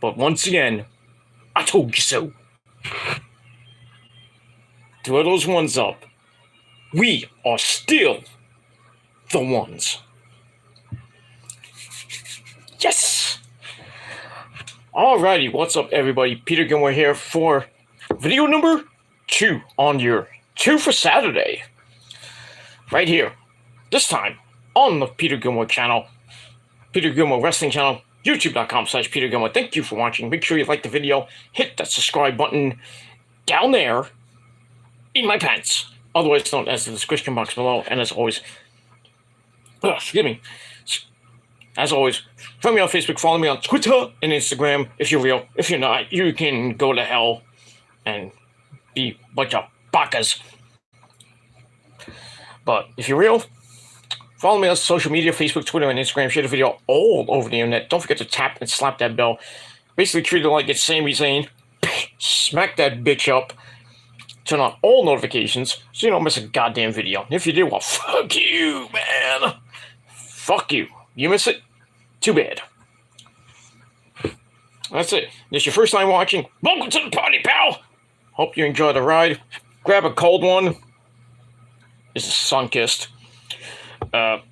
But once again, I told you so. Throw those ones up. We are still the ones. Yes! Alrighty, what's up everybody? Peter Gilmore here for video number 2 on your 2 for Saturday. Right here. This time on the Peter Gilmore channel. Peter Gilmore Wrestling channel. YouTube.com/Peter Gilmore. Thank you for watching. Make sure you like the video. Hit that subscribe button down there in my pants. Otherwise known as the description box below. And as always, excuse me. As always, find me on Facebook, follow me on Twitter and Instagram. If you're real, if you're not, you can go to hell and be a bunch of bakas. But if you're real, follow me on social media, Facebook, Twitter, and Instagram. Share the video all over the internet. Don't forget to tap and slap that bell. Basically treat it like it's Sami saying, smack that bitch up. Turn on all notifications so you don't miss a goddamn video. If you do, well, fuck you, man. Fuck you. You miss it? Too bad. That's it. This is your first time watching. Welcome to the party, pal. Hope you enjoy the ride. Grab a cold one. This is sun-kissed. Grab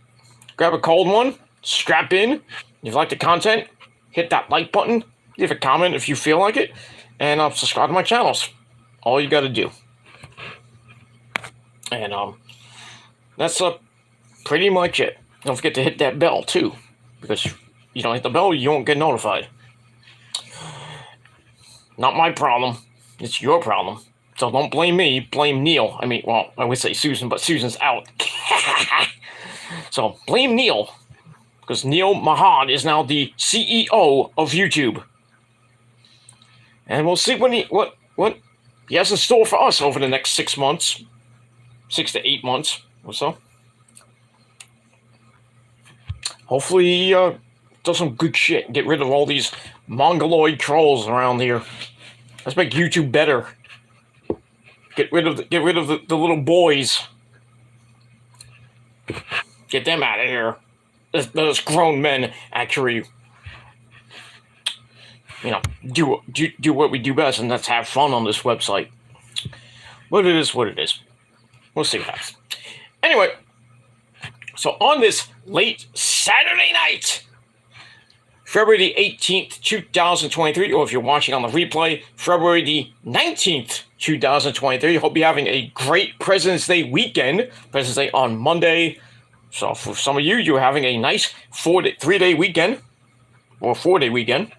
a cold one. Strap in. If you like the content, hit that like button. Leave a comment if you feel like it. And subscribe to my channels. All you got to do. And that's pretty much it. Don't forget to hit that bell too, because you don't hit the bell, you won't get notified. Not my problem. It's your problem. So don't blame me. Blame Neil. I mean, well, I would say Susan, but Susan's out. So blame Neil, because Neil Mahan is now the CEO of YouTube. And we'll see what he has in store for us over the next 6 months. 6 to 8 months or so. Hopefully he does some good shit. Get rid of all these mongoloid trolls around here. Let's make YouTube better. Get rid of the little boys. Get them out of here. Those grown men actually, you know, do what we do best, and that's have fun on this website. But it is what it is. We'll see what happens. Anyway, so on this late Saturday night, February the 18th, 2023, or if you're watching on the replay, February the 19th, 2023. Hope you're having a great President's Day weekend. President's Day on Monday. So for some of you, you're having a nice 3-day weekend, or 4-day weekend,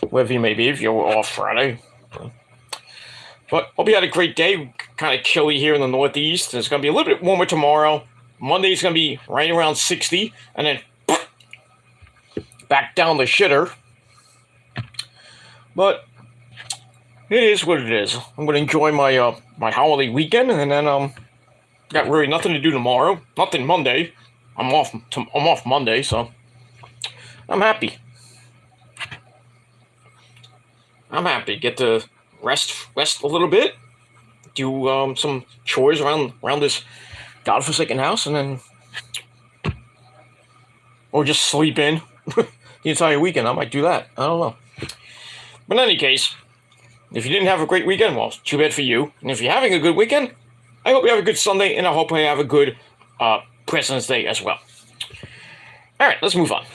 wherever you may be, if you're off Friday. But hope you had a great day. Kind of chilly here in the Northeast. It's going to be a little bit warmer tomorrow. Monday's going to be right around 60. And then back down the shitter. But it is what it is. I'm going to enjoy my my holiday weekend. And then got really nothing to do tomorrow. Nothing Monday. I'm off Monday, so I'm happy. I'm happy. Get to rest a little bit, do some chores around this godforsaken house, and then, or just sleep in the entire weekend. I might do that. I don't know. But in any case, if you didn't have a great weekend, well, too bad for you. And if you're having a good weekend, I hope you have a good Sunday, and I hope you have a good President's Day as well. All right, let's move on.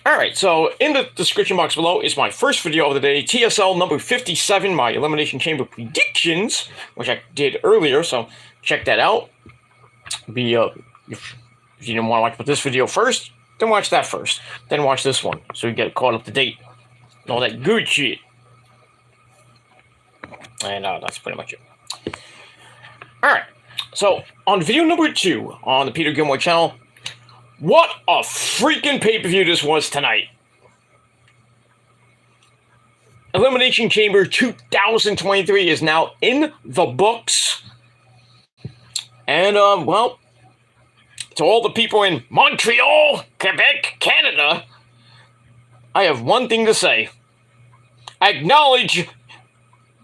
All right, so in the description box below is my first video of the day, TSL number 57, my Elimination Chamber predictions, which I did earlier, so check that out. If you didn't want to watch this video first, then watch that first. Then watch this one, so you get caught up to date. And all that good shit. And that's pretty much it. All right, so on video number 2 on the Peter Gilmore channel, what a freaking pay-per-view this was tonight. Elimination Chamber 2023 is now in the books. And, well, to all the people in Montreal, Quebec, Canada, I have one thing to say. Acknowledge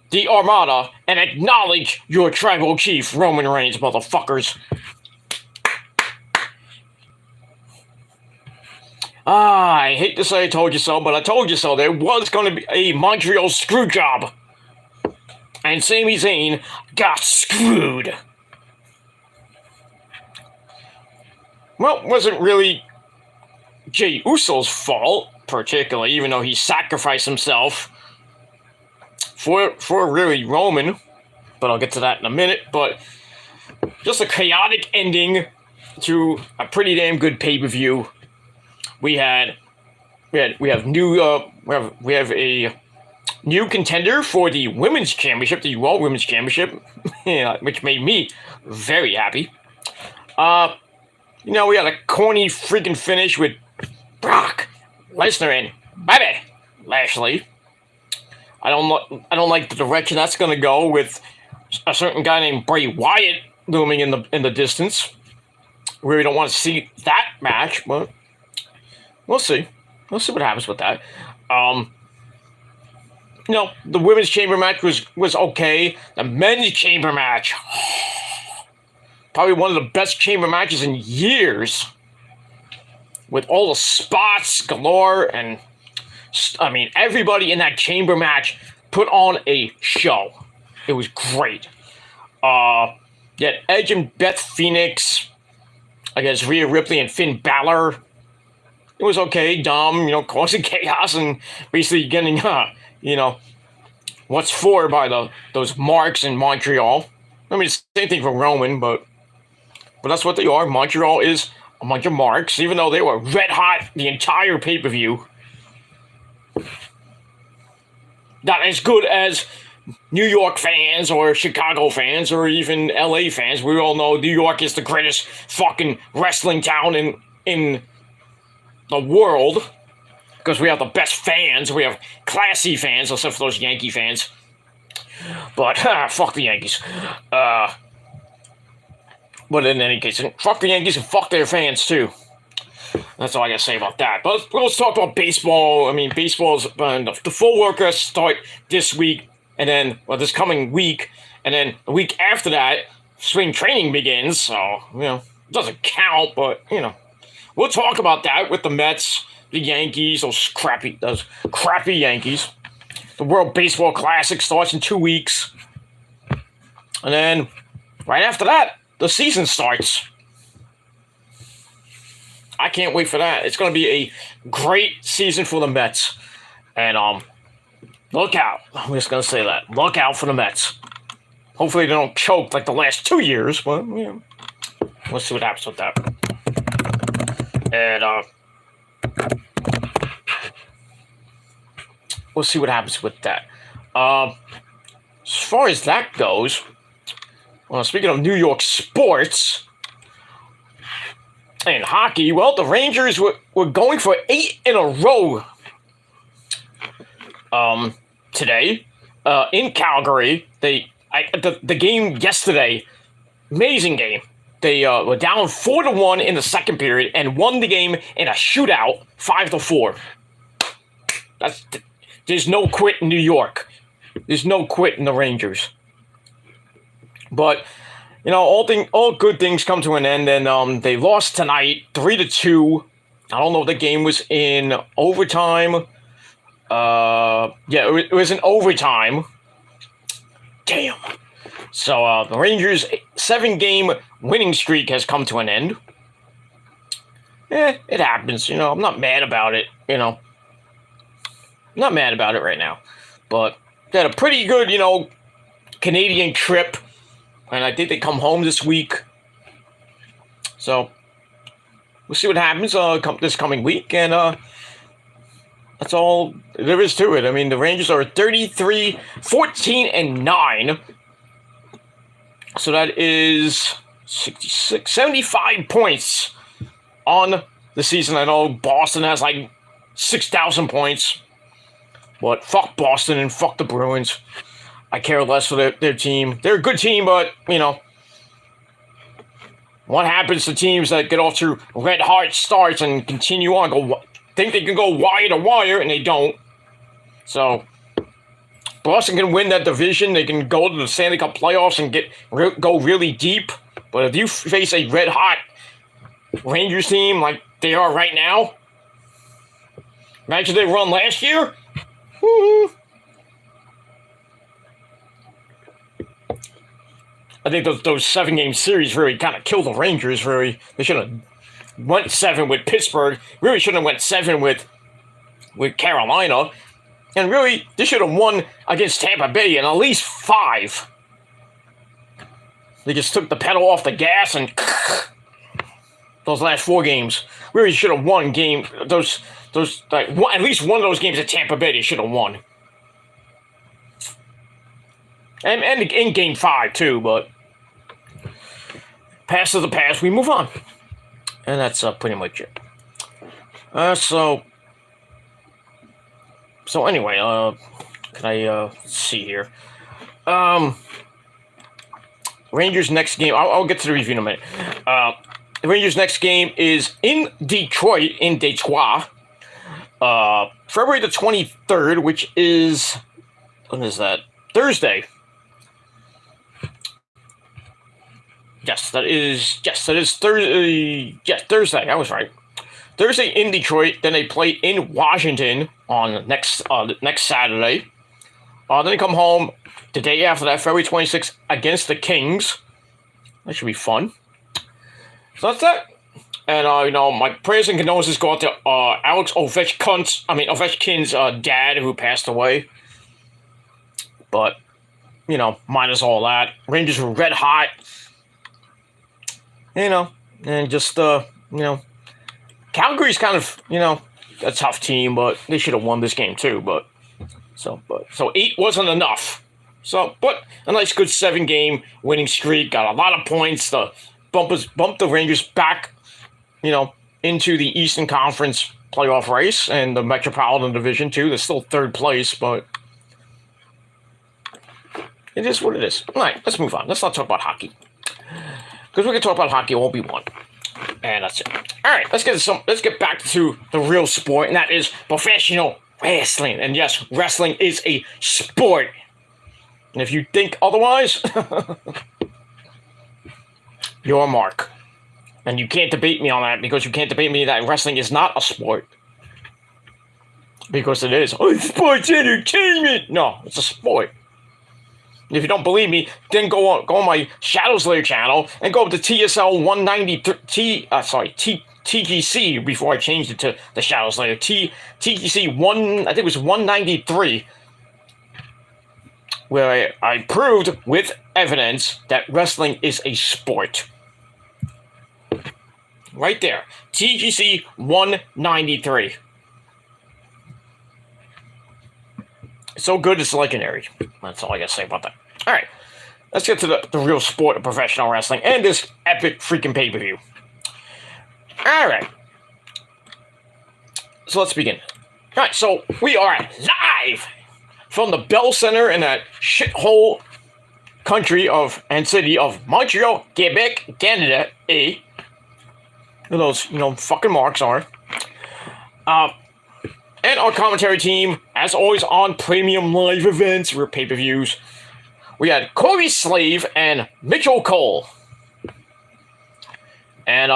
the Armada and acknowledge your tribal chief, Roman Reigns, motherfuckers. I hate to say I told you so, but I told you so. There was going to be a Montreal screw job. And Sami Zayn got screwed. Well, it wasn't really Jey Uso's fault, particularly, even though he sacrificed himself for really Roman. But I'll get to that in a minute. But just a chaotic ending to a pretty damn good pay-per-view. We have a new contender for the Women's Championship, the Raw Women's Championship, which made me very happy. We had a corny freaking finish with Brock Lesnar and Bobby Lashley. I don't like the direction that's going to go with a certain guy named Bray Wyatt looming in the distance. We really don't want to see that match, but we'll see. We'll see what happens with that. The women's chamber match was okay. The men's chamber match, probably one of the best chamber matches in years, with all the spots galore, and everybody in that chamber match put on a show. It was great. Yet Edge and Beth Phoenix against Rhea Ripley and Finn Balor. It was okay. Dom, causing chaos and basically getting, what's for by those marks in Montreal. Same thing for Roman, but that's what they are. Montreal is a bunch of marks, even though they were red hot the entire pay-per-view. Not as good as New York fans or Chicago fans or even LA fans. We all know New York is the greatest fucking wrestling town in the world, because we have the best fans. We have classy fans, except for those Yankee fans. But fuck the Yankees. But in any case, fuck the Yankees and fuck their fans too. That's all I gotta say about that. But let's talk about baseball. Baseball's the full workouts start this week, and then this coming week, and then the week after that, spring training begins. So it doesn't count, but we'll talk about that with the Mets, the Yankees, those crappy Yankees. The World Baseball Classic starts in 2 weeks. And then, right after that, the season starts. I can't wait for that. It's going to be a great season for the Mets. And, look out. I'm just going to say that. Look out for the Mets. Hopefully they don't choke like the last 2 years, but, we'll see what happens with that. And, we'll see what happens with that. As far as that goes, speaking of New York sports and hockey, the Rangers were going for 8 in a row today in Calgary. The game yesterday, amazing game. They were down 4-1 in the second period and won the game in a shootout, 5-4. There's no quit in New York. There's no quit in the Rangers. But all good things come to an end, and they lost tonight, 3-2. I don't know if the game was in overtime. It was in overtime. Damn. So the Rangers' 7-game winning streak has come to an end. It happens. I'm not mad about it. I'm not mad about it right now. But they had a pretty good, Canadian trip. And I think they come home this week. So we'll see what happens this coming week. And that's all there is to it. The Rangers are 33-14-9. So that is 75 points on the season. I know Boston has like 6,000 points. But fuck Boston and fuck the Bruins. I care less for their team. They're a good team, but, what happens to teams that get off to red hot starts and continue on, think they can go wire to wire, and they don't. So, Boston can win that division. They can go to the Stanley Cup playoffs and go really deep. But if you face a red hot Rangers team like they are right now, Imagine they run last year. Woo-hoo. I think those 7-game series really kind of killed the Rangers. Really, they should have went 7 with Pittsburgh. Really shouldn't have went 7 with Carolina. And really, they should have won against Tampa Bay in at least 5. They just took the pedal off the gas and those last 4 games. Really should have won game. Those like at least one of those games at Tampa Bay they should have won. And in game 5 too, but past is the past. We move on, and that's pretty much it. So anyway, can I see here? Rangers next game. I'll get to the review in a minute. The Rangers next game is in Detroit, February the 23rd, which is, when is that? Thursday. Yes, that is Thursday. Yes, Thursday. I was right. Thursday in Detroit. Then they play in Washington on next Saturday. Then they come home the day after that, February 26th, against the Kings. That should be fun. So that's that. And my prayers and condolences go out to Alex Ovechkin's dad, who passed away. But minus all that, Rangers were red hot. And just Calgary's kind of a tough team, but they should have won this game too. But 8 wasn't enough. But a nice good 7-game winning streak, got a lot of points. The bumped the Rangers back, into the Eastern Conference playoff race and the Metropolitan Division too. They're still 3rd place, but it is what it is. All right, let's move on. Let's not talk about hockey. Because we can talk about hockey, it won't be one. And that's it. All right, let's get back to the real sport, and that is professional wrestling. And yes, wrestling is a sport. And if you think otherwise, you're a mark. And you can't debate me on that, because you can't debate me that wrestling is not a sport. Because it is. Oh, sports entertainment. No, it's a sport. If you don't believe me, then go on my Shadow Slayer channel and go up to TSL 193 TGC before I changed it to the Shadow Slayer. TGC 1, I think it was 193, where I proved with evidence that wrestling is a sport. Right there. TGC 193. It's so good, it's legendary. That's all I gotta say about that. All right, let's get to the real sport of professional wrestling and this epic freaking pay-per-view. All right. So let's begin. All right, so we are live from the Bell Center in that shithole country and city of Montreal, Quebec, Canada, those, fucking marks are. And our commentary team, as always, on premium live events or pay-per-views. We had Corey Slave and Mitchell Cole. And,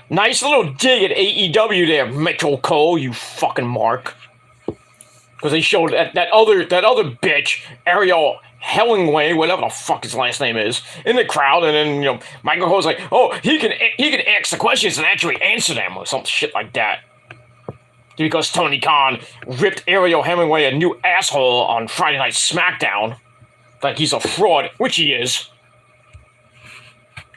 nice little dig at AEW there, Mitchell Cole, you fucking mark. Because they showed that other bitch, Ariel Hellingway, whatever the fuck his last name is, in the crowd, and then, Michael Cole's like, oh, he can ask the questions and actually answer them, or some shit like that. Because Tony Khan ripped Ariel Hemingway a new asshole on Friday Night SmackDown. Like he's a fraud, which he is.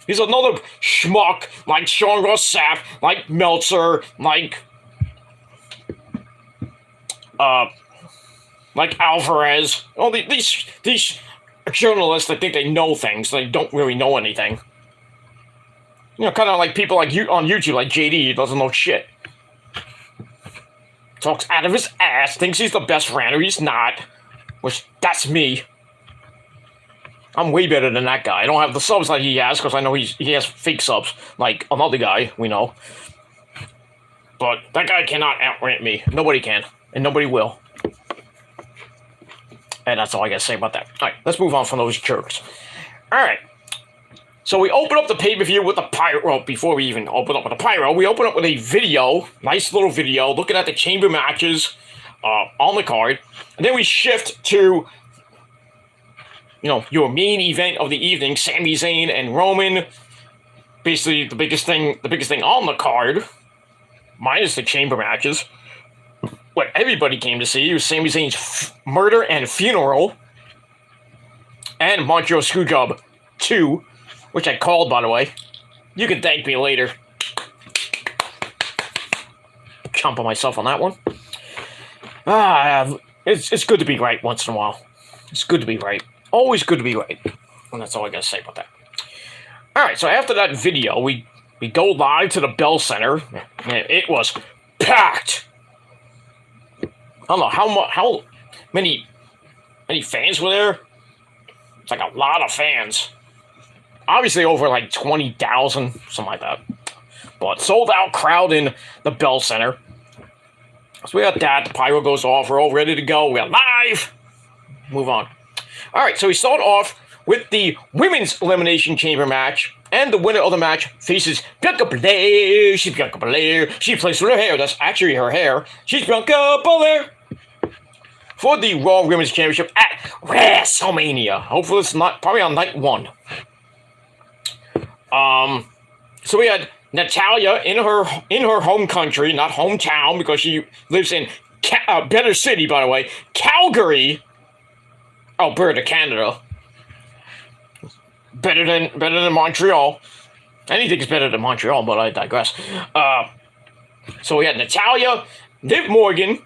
He's another schmuck like Sean Ross Sapp, like Meltzer, like Alvarez. All these journalists that think they know things, they don't really know anything. Kind of like people like you on YouTube, like JD, doesn't know shit. Talks out of his ass, thinks he's the best ranter, he's not. Which, that's me. I'm way better than that guy. I don't have the subs that he has, because I know he has fake subs, like another guy we know. But that guy cannot outrant me. Nobody can, and nobody will. And that's all I gotta say about that. Alright, let's move on from those jerks. Alright. So we open up the pay-per-view with the pyro. Well, before we even open up with the pyro, we open up with a video, nice little video, looking at the chamber matches on the card. And then we shift to, your main event of the evening, Sami Zayn and Roman. Basically, the biggest thing on the card, minus the chamber matches. What everybody came to see was Sami Zayn's murder and funeral, and Montreal Screwjob 2, which I called, by the way. You can thank me later. Chomping myself on that one. It's good to be right once in a while. It's good to be right. Always good to be right. And that's all I gotta say about that. Alright, so after that video, we go live to the Bell Center. And it was packed. I don't know how many fans were there. It's like a lot of fans. Obviously over like 20,000, something like that. But sold out crowd in the Bell Center. So we got that. The pyro goes off. We're all ready to go. We're live. Move on. All right, so we start off with the women's elimination chamber match. And the winner of the match faces Bianca Belair. She's Bianca Belair. She plays with her hair. That's actually her hair. She's Bianca Belair. For the Raw Women's Championship at WrestleMania. Hopefully it's not, probably on night 1. So we had Natalya in her home country, not hometown, because she lives in better city, by the way, Calgary, Alberta, Canada. Better than Montreal. Anything's better than Montreal, but I digress. So we had Natalya, Liv Morgan,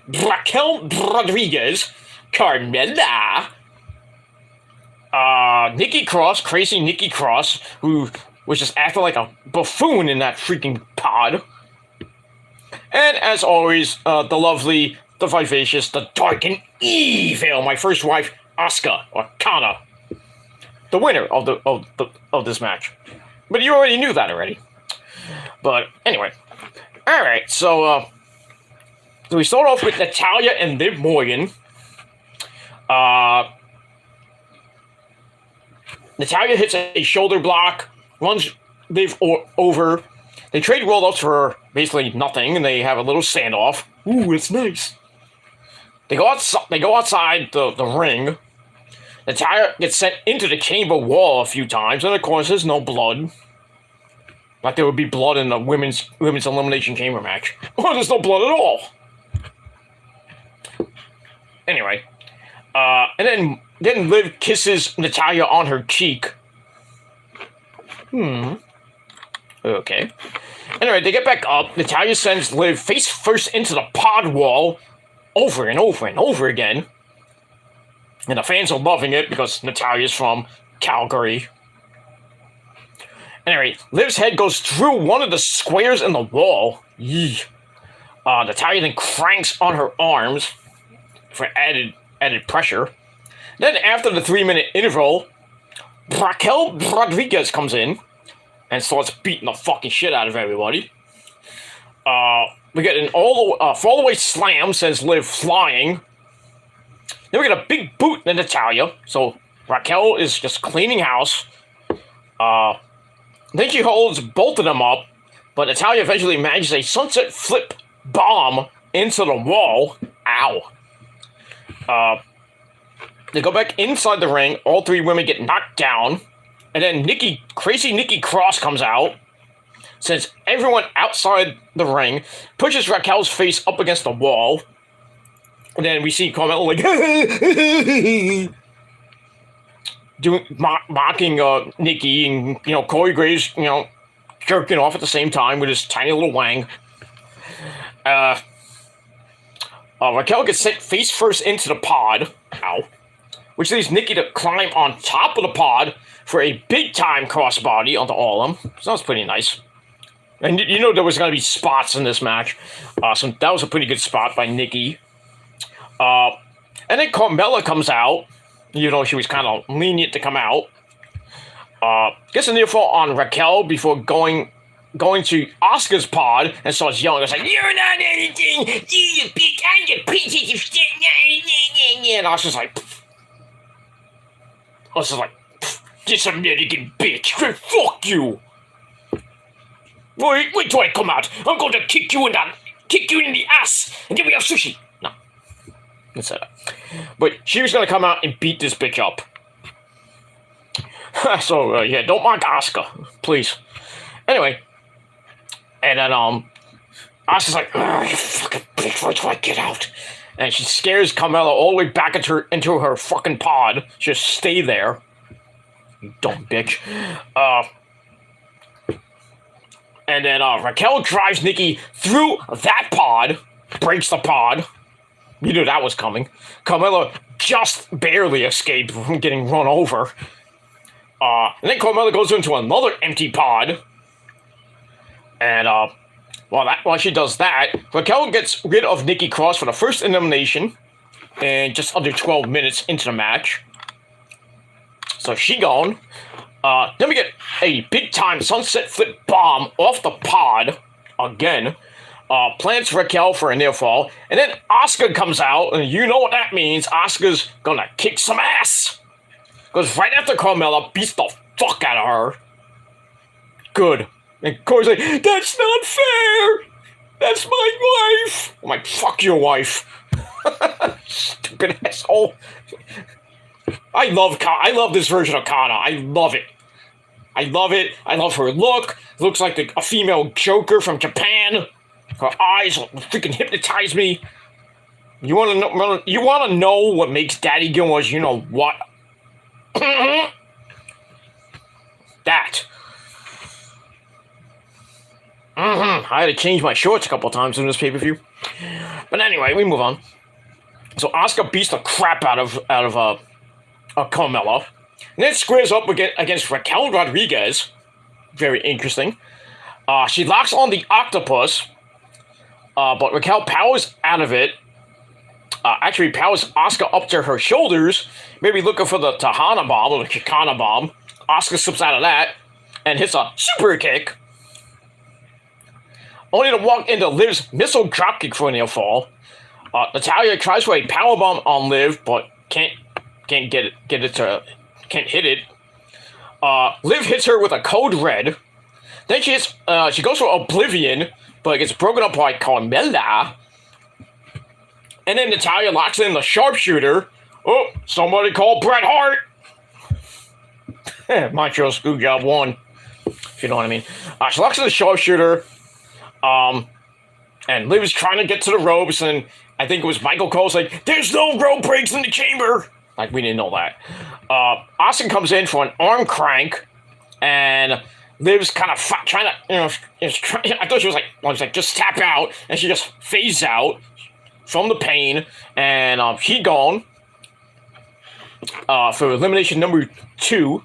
Raquel Rodriguez, Carmella, Nikki Cross, crazy Nikki Cross, who was just acting like a buffoon in that freaking pod. And as always, the lovely, the vivacious, the dark and evil, my first wife, Asuka, or Kana, the winner of this match. But you already knew that already. But anyway, all right. So we start off with Natalya and Liv Morgan. Natalya hits a shoulder block, runs Liv over. They trade roll-ups for basically nothing, and they have a little standoff. Ooh, it's nice. They go outside the ring. Natalya gets sent into the chamber wall a few times, and of course there's no blood. Like there would be blood in the women's elimination chamber match. Oh, there's no blood at all. Anyway, and then Liv kisses Natalya on her cheek. Okay. Anyway, they get back up. Natalya sends Liv face first into the pod wall over and over and over again. And the fans are loving it because Natalya's from Calgary. Anyway, Liv's head goes through one of the squares in the wall. Yee. Natalya then cranks on her arms for added pressure. Then after the 3-minute interval, Raquel Rodriguez comes in and starts beating the fucking shit out of everybody. We get an fall-away slam, sends Liv flying. Then we get a big boot to Natalya, so Raquel is just cleaning house. Then she holds both of them up, but Natalya eventually manages a sunset flip bomb into the wall. Ow. They go back inside the ring. All 3 women get knocked down. And then crazy Nikki Cross comes out, sends everyone outside the ring, pushes Raquel's face up against the wall. And then we see Carmella like, mocking Nikki, and, Corey Graves, jerking off at the same time with his tiny little wang. Raquel gets sent face first into the pod. Ow. Which leaves Nikki to climb on top of the pod for a big-time crossbody onto all of them. So that's pretty nice. And there was going to be spots in this match. So that was a pretty good spot by Nikki. And then Carmella comes out. She was kind of lenient to come out. Gets a near fall on Raquel before going to Asuka's pod and starts yelling. It's like, "You're not anything! You bitch! I'm the princess of shit!" And Asuka's like, pfft. This American bitch. Fuck you. Wait till I come out. I'm going to kick you in the ass, and then we have sushi. No. Let's say that. But she was going to come out and beat this bitch up. So, yeah, don't mock Asuka, please. Anyway. And then, Asuka's like, you fucking bitch, wait till I get out. And she scares Carmella all the way back into her fucking pod. Just stay there. You dumb bitch. And then Raquel drives Nikki through that pod, breaks the pod. You knew that was coming. Carmella just barely escaped from getting run over. And then Carmella goes into another empty pod. And while she does that, Raquel gets rid of Nikki Cross for the first elimination. And just under 12 minutes into the match. So she gone. Then we get a big-time sunset flip bomb off the pod again. Plants Raquel for a near fall. And then Asuka comes out, and you know what that means. Asuka's gonna kick some ass. Because right after Carmella beats the fuck out of her. Good. And Corey's like, that's not fair! That's my wife! I'm like, fuck your wife. Stupid asshole. I love this version of Kana. I love it. I love her look. Looks like a female Joker from Japan. Her eyes freaking hypnotize me. You want to know what makes Daddy Gilmore's, you know what? That. I had to change my shorts a couple times in this pay-per-view. But anyway, we move on. So Asuka beats the crap out of Carmella. And then squares up against Raquel Rodriguez. Very interesting. She locks on the octopus. But Raquel powers out of it. Actually powers Asuka up to her shoulders. Maybe looking for the Tahana bomb or the Chicana bomb. Asuka slips out of that. And hits a super kick. Only to walk into Liv's missile dropkick for a near fall. Natalya tries for a powerbomb on Liv, but can't hit it. Liv hits her with a code red. Then she goes for Oblivion, but gets broken up by Carmella. And then Natalya locks in the sharpshooter. Oh, somebody call Bret Hart. Montreal Screwjob 1, if you know what I mean. She locks in the sharpshooter. And Liv is trying to get to the ropes, and I think it was Michael Cole's like, there's no rope breaks in the chamber. Like, we didn't know that. Austin comes in for an arm crank, and Liv's kind of trying to, I thought she was like, just tap out, and she just fades out from the pain, and she gone for elimination number 2.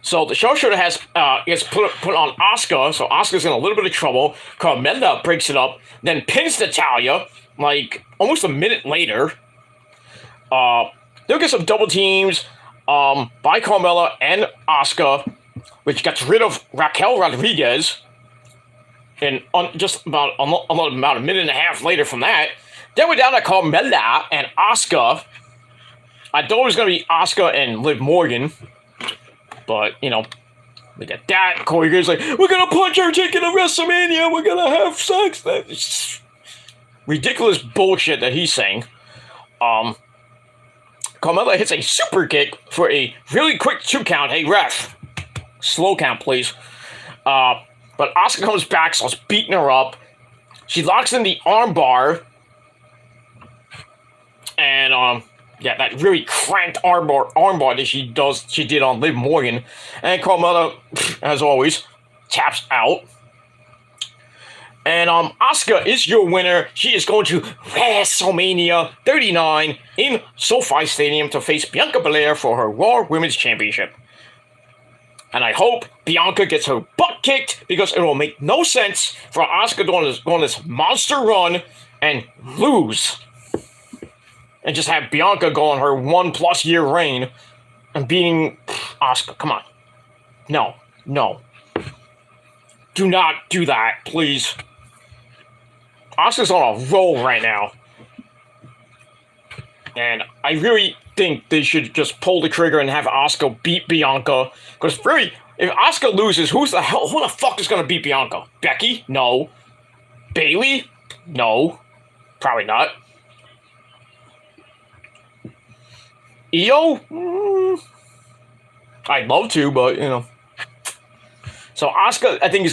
So the sharpshooter gets put on Asuka, so Asuka's in a little bit of trouble. Carmella breaks it up, then pins Natalya, like, almost a minute later. They'll get some double teams by Carmella and Asuka, which gets rid of Raquel Rodriguez. And just about a minute and a half later from that, then we're down to Carmella and Asuka. I thought it was going to be Asuka and Liv Morgan. But, we got that. Corey Graves like, we're going to punch our ticket to WrestleMania. We're going to have sex. That's ridiculous bullshit that he's saying. Carmella hits a super kick for a really quick 2 count. Hey, ref. Slow count, please. But Asuka comes back, starts beating her up. She locks in the armbar. And, yeah, that really cranked armbar that she did on Liv Morgan. And Carmella, as always, taps out. And Asuka is your winner. She is going to WrestleMania 39 in SoFi Stadium to face Bianca Belair for her Raw Women's Championship. And I hope Bianca gets her butt kicked, because it will make no sense for Asuka to go on this monster run and lose. And just have Bianca go on her 1+ year reign and beating Asuka. Come on. No. Do not do that, please. Asuka's on a roll right now. And I really think they should just pull the trigger and have Asuka beat Bianca. Because really, if Asuka loses, who the fuck is going to beat Bianca? Becky? No. Bayley? No. Probably not. Io? I'd love to, but, you know. So Asuka, I think,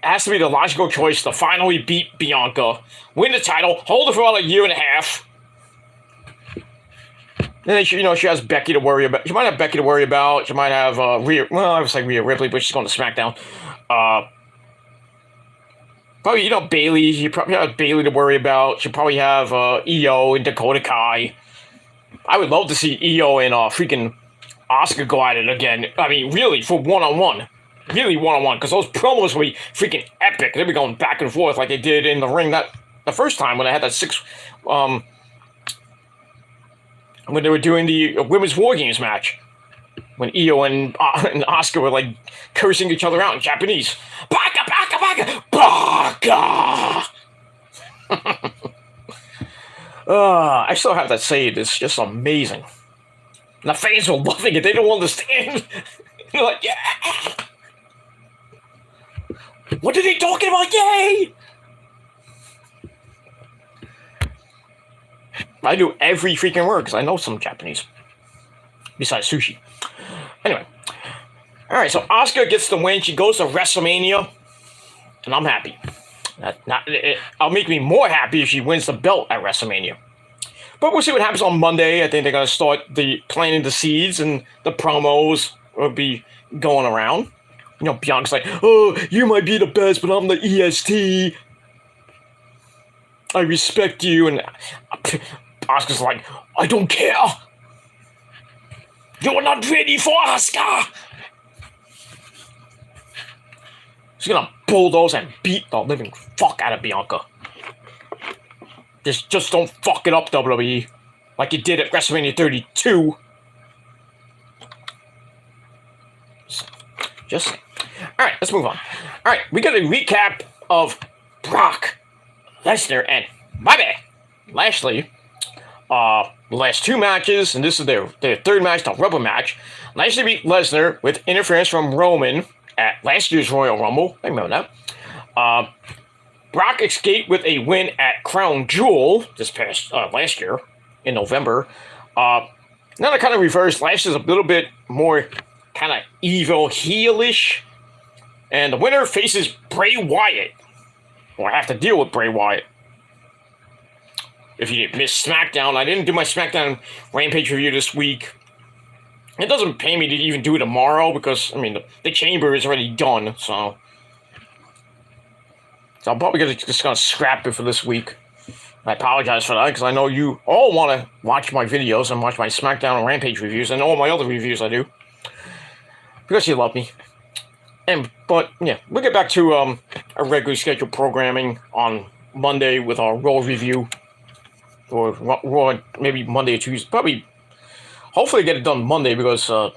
has to be the logical choice to finally beat Bianca, win the title, hold it for about a year and a half. Then she has Becky to worry about. She might have Becky to worry about. She might have Rhea. Well, I was like Rhea Ripley, but she's going to SmackDown. Probably Bayley. She probably have Bayley to worry about. She'll probably have Io and Dakota Kai. I would love to see Io and freaking Asuka go at it again. I mean, really, for one-on-one. Really one-on-one, because those promos will be freaking epic. They'll be going back and forth like they did in the ring the first time when they had that when they were doing the Women's War Games match. When Io and Asuka were like cursing each other out in Japanese. Baka, baka, baka, baka! I still have that saved. It's just amazing. And the fans were loving it. They don't understand. They're like, yeah! What are they talking about? Yay! I do every freaking word because I know some Japanese. Besides sushi. Anyway. Alright, so Asuka gets the win. She goes to WrestleMania. And I'm happy. It'll make me more happy if she wins the belt at WrestleMania. But we'll see what happens on Monday. I think they're going to start planting the seeds and the promos will be going around. Bianca's like, oh, you might be the best, but I'm the EST. I respect you. And Asuka's like, I don't care. You're not ready for Asuka. She's gonna bulldoze and beat the living fuck out of Bianca. Just don't fuck it up, WWE. Like you did at WrestleMania 32. Just saying. Alright, let's move on. Alright, we got a recap of Brock Lesnar and Bobby Lashley. The last two matches, and this is their third match, the rubber match. Lashley beat Lesnar with interference from Roman at last year's Royal Rumble. I remember that. Brock escaped with a win at Crown Jewel this past last year in November. Now they kind of reversed. Lashley's a little bit more kind of evil, heelish. And the winner faces Bray Wyatt. Or have to deal with Bray Wyatt. If you missed SmackDown, I didn't do my SmackDown Rampage review this week. It doesn't pay me to even do it tomorrow because, I mean, the chamber is already done, so I'm probably just going to scrap it for this week. I apologize for that because I know you all want to watch my videos and watch my SmackDown and Rampage reviews and all my other reviews I do. Because you love me. But, yeah, we'll get back to our regularly scheduled programming on Monday with our Raw review. Or Raw, maybe Monday or Tuesday. Probably, hopefully get it done Monday because, well,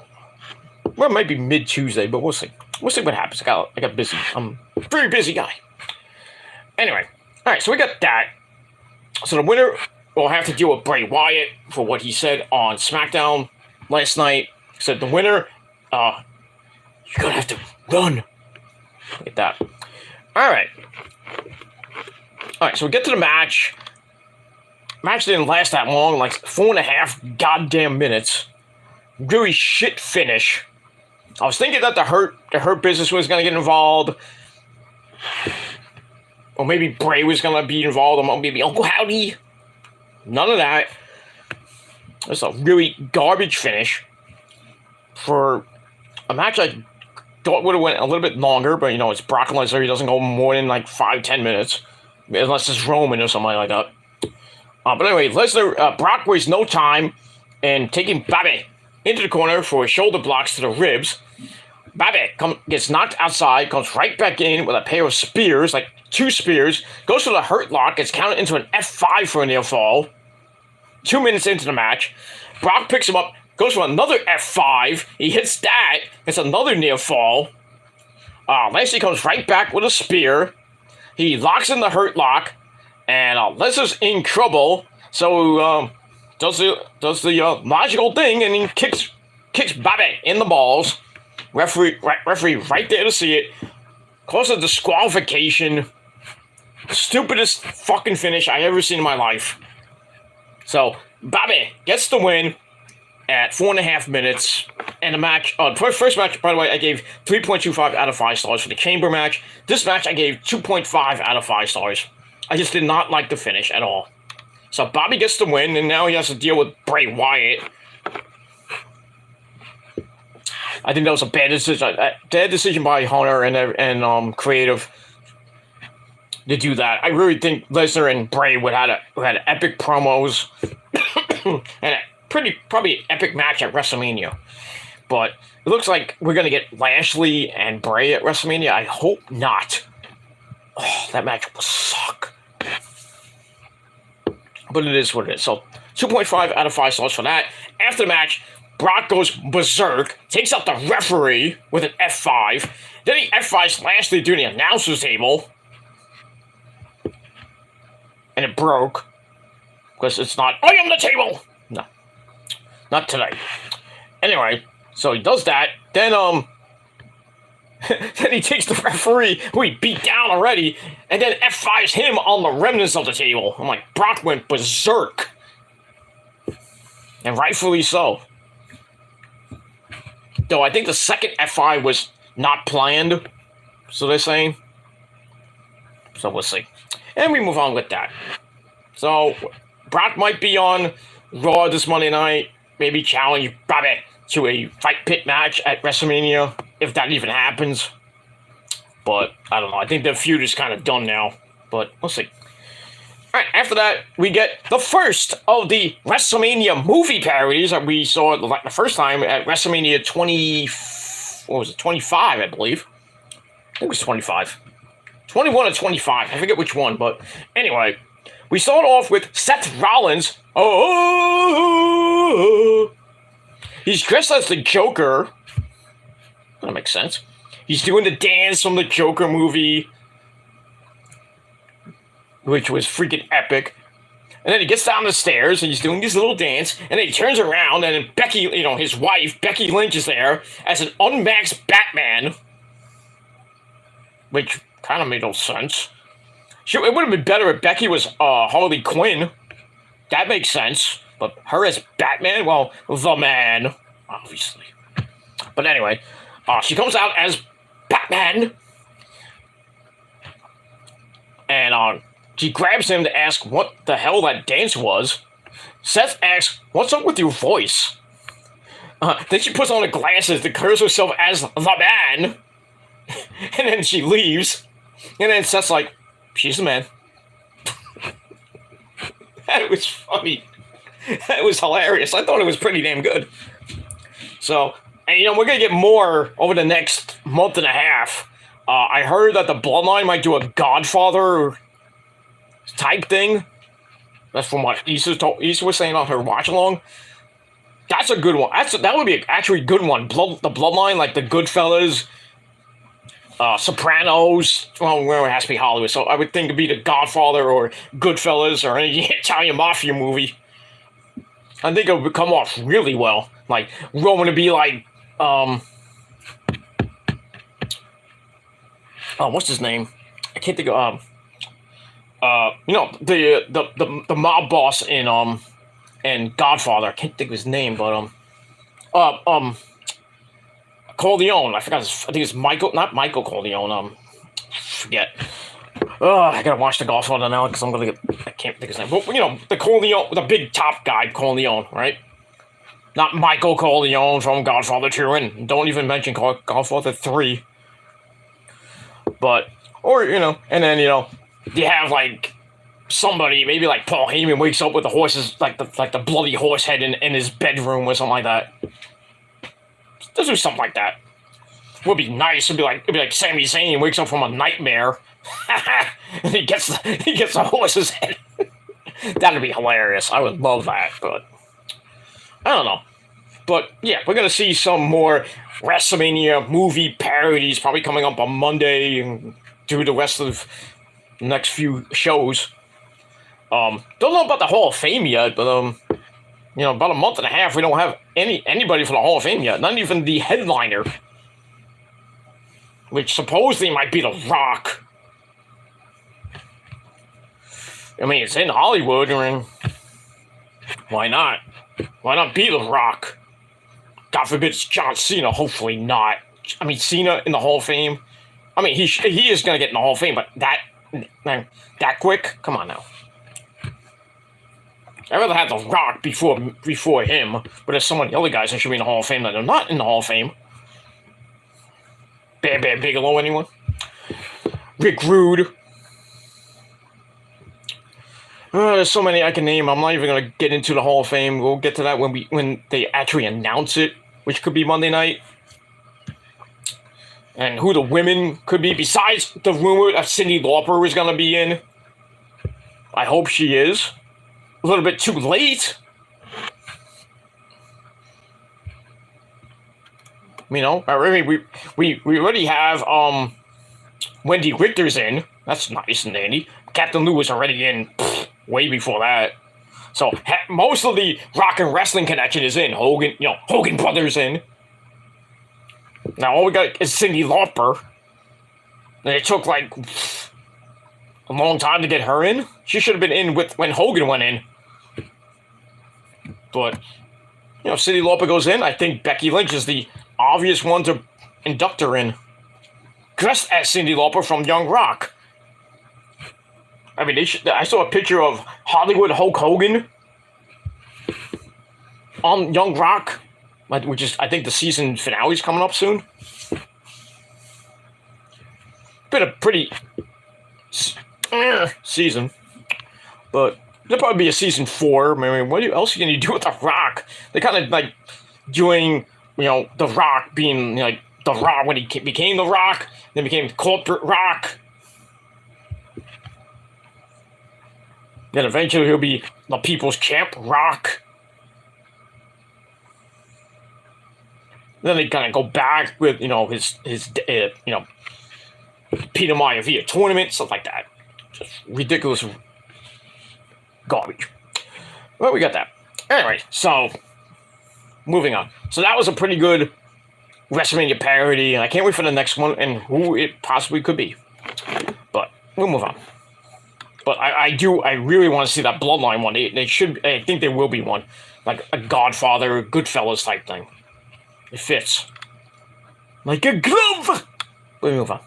it might be mid-Tuesday, but we'll see. We'll see what happens. I got busy. I'm a very busy guy. Anyway, alright, so we got that. So the winner will have to deal with Bray Wyatt for what he said on SmackDown last night. He said the winner, you're gonna have to run. Look at that. Alright. Alright, so we get to the match. Match didn't last that long, like 4.5 goddamn minutes. Really shit finish. I was thinking that the Hurt Business was gonna get involved. Or maybe Bray was gonna be involved, or maybe Uncle Howdy. None of that. It's a really garbage finish for a match I thought would have went a little bit longer, but it's Brock Lesnar. He doesn't go more than like 5-10 minutes, unless it's Roman or something like that. But anyway, Brock wastes no time in taking Bobby into the corner for shoulder blocks to the ribs. Bobby gets knocked outside, comes right back in with a pair of spears, like 2 spears, goes for the hurt lock, gets counted into an F5 for a near fall. 2 minutes into the match, Brock picks him up, goes for another F5, he hits that, it's another near fall. Lashley comes right back with a spear, he locks in the hurt lock, and Lesnar's in trouble, so does the logical thing, and he kicks Bobby in the balls. Referee right there to see it. Cause a disqualification. Stupidest fucking finish I ever seen in my life. So Bobby gets the win at 4.5 minutes. And the match, first match, by the way, I gave 3.25 out of 5 stars for the chamber match. This match I gave 2.5 out of 5 stars. I just did not like the finish at all. So Bobby gets the win, and now he has to deal with Bray Wyatt. I think that was a bad decision. Bad decision by Hunter and creative to do that. I really think Lesnar and Bray had epic promos and a probably epic match at WrestleMania. But it looks like we're gonna get Lashley and Bray at WrestleMania. I hope not. Oh, that match will suck. But it is what it is. So 2.5 out of 5 stars for that. After the match, Brock goes berserk, takes out the referee with an F5. Then he F5s Lashley through the announcer's table. And it broke. Because it's not, I am the table! No. Not today. Anyway, so he does that. Then, then he takes the referee, who he beat down already, and then F5s him on the remnants of the table. I'm like, Brock went berserk. And rightfully so. Though I think the second F5 was not planned, so they're saying. So we'll see. And we move on with that. So Brock might be on Raw this Monday night, maybe challenge Bobby to a fight pit match at WrestleMania, if that even happens. But I don't know. I think the feud is kind of done now, but we'll see. All right, after that, we get the first of the WrestleMania movie parodies that we saw the first time at WrestleMania 25, I believe. I think it was 25. 21 or 25. I forget which one, but anyway. We start off with Seth Rollins. Oh! He's dressed as the Joker. That makes sense. He's doing the dance from the Joker movie, which was freaking epic. And then he gets down the stairs and he's doing this little dance. And then he turns around and then Becky, his wife, Becky Lynch, is there as an unmasked Batman, which kind of made no sense. Sure, it would have been better if Becky was Harley Quinn. That makes sense. But her as Batman? Well, the man, obviously. But anyway, she comes out as Batman. And she grabs him to ask what the hell that dance was. Seth asks, what's up with your voice? Then she puts on the glasses to curse herself as the man. And then she leaves. And then Seth's like, she's the man. That was funny. That was hilarious. I thought it was pretty damn good. So, and we're going to get more over the next month and a half. I heard that the Bloodline might do a Godfather type thing. That's from what Issa was saying on her watch along. That's a good one. That would be actually a good one. The Bloodline, like the Goodfellas, Sopranos. Well, it has to be Hollywood, so I would think it'd be the Godfather or Goodfellas or any Italian mafia movie. I think it would come off really well. Like Roman to be like, what's his name? I can't think of the mob boss in Godfather. I can't think of his name, but Corleone. I forgot. I think it's Michael, not Michael Corleone. Forget. I gotta watch the Godfather now because I can't think of his name. But the Corleone, the big top guy, Corleone, right? Not Michael Corleone from Godfather 2, and don't even mention Godfather 3. But, and then, you have, like, somebody, maybe like Paul Heyman wakes up with the horses, like the bloody horse head in his bedroom or something like that. Let's do something like that. Would be nice. It'd be like Sami Zayn wakes up from a nightmare. And he gets the horse's head. That'd be hilarious. I would love that, but I don't know. But yeah, we're gonna see some more WrestleMania movie parodies probably coming up on Monday and through the rest of the next few shows. Don't know about the Hall of Fame yet, but About a month and a half, we don't have anybody for the Hall of Fame yet. Not even the headliner, which supposedly might be The Rock. I mean, it's in Hollywood, and why not? Why not be The Rock? God forbid it's John Cena. Hopefully not. I mean, Cena in the Hall of Fame. I mean, he is gonna get in the Hall of Fame, but that quick? Come on now. I'd rather have The Rock before him, but there's some of the other guys that should be in the Hall of Fame that are not in the Hall of Fame. Bam Bam Bigelow, anyone? Rick Rude. There's so many I can name. I'm not even going to get into the Hall of Fame. We'll get to that when they actually announce it, which could be Monday night. And who the women could be, besides the rumor that Cyndi Lauper is going to be in. I hope she is. A little bit too late. We already have Wendy Richter's in. That's nice and dandy. Captain Lou was already in way before that. So most of the rock and wrestling connection is in. Hogan Brothers in. Now all we got is Cyndi Lauper. And it took like a long time to get her in. She should have been in when Hogan went in. But if Cyndi Lauper goes in, I think Becky Lynch is the obvious one to induct her in. Dressed as Cyndi Lauper from Young Rock. I mean, I saw a picture of Hollywood Hulk Hogan on Young Rock, which is, I think, the season finale is coming up soon. Been a pretty season, but there'll probably be a season 4. I mean, what else can you do with The Rock? They kind of like doing, The Rock being like The Rock when he became The Rock, then became Corporate Rock. Then eventually he'll be the People's Champ Rock. Then they kind of go back with, his Peter Maivia tournament, stuff like that. Just ridiculous garbage. Well, we got that. Anyway, so moving on. So that was a pretty good WrestleMania parody, and I can't wait for the next one and who it possibly could be. But we'll move on. But I really want to see that Bloodline one. I think there will be one. Like a Godfather, Goodfellas type thing. It fits. Like a glove! We'll move on.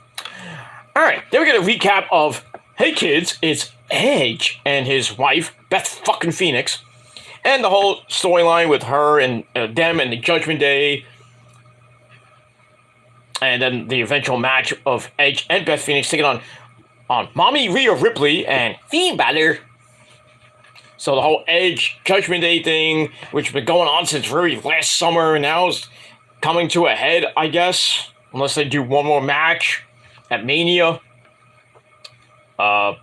Alright, then we get a recap of, hey kids, it's Edge and his wife, Beth fucking Phoenix. And the whole storyline with her and them and the Judgment Day. And then the eventual match of Edge and Beth Phoenix taking on Mommy Rhea Ripley and Finn Balor. So the whole Edge Judgment Day thing, which has been going on since very last summer, now is coming to a head, I guess. Unless they do one more match at Mania. Blah,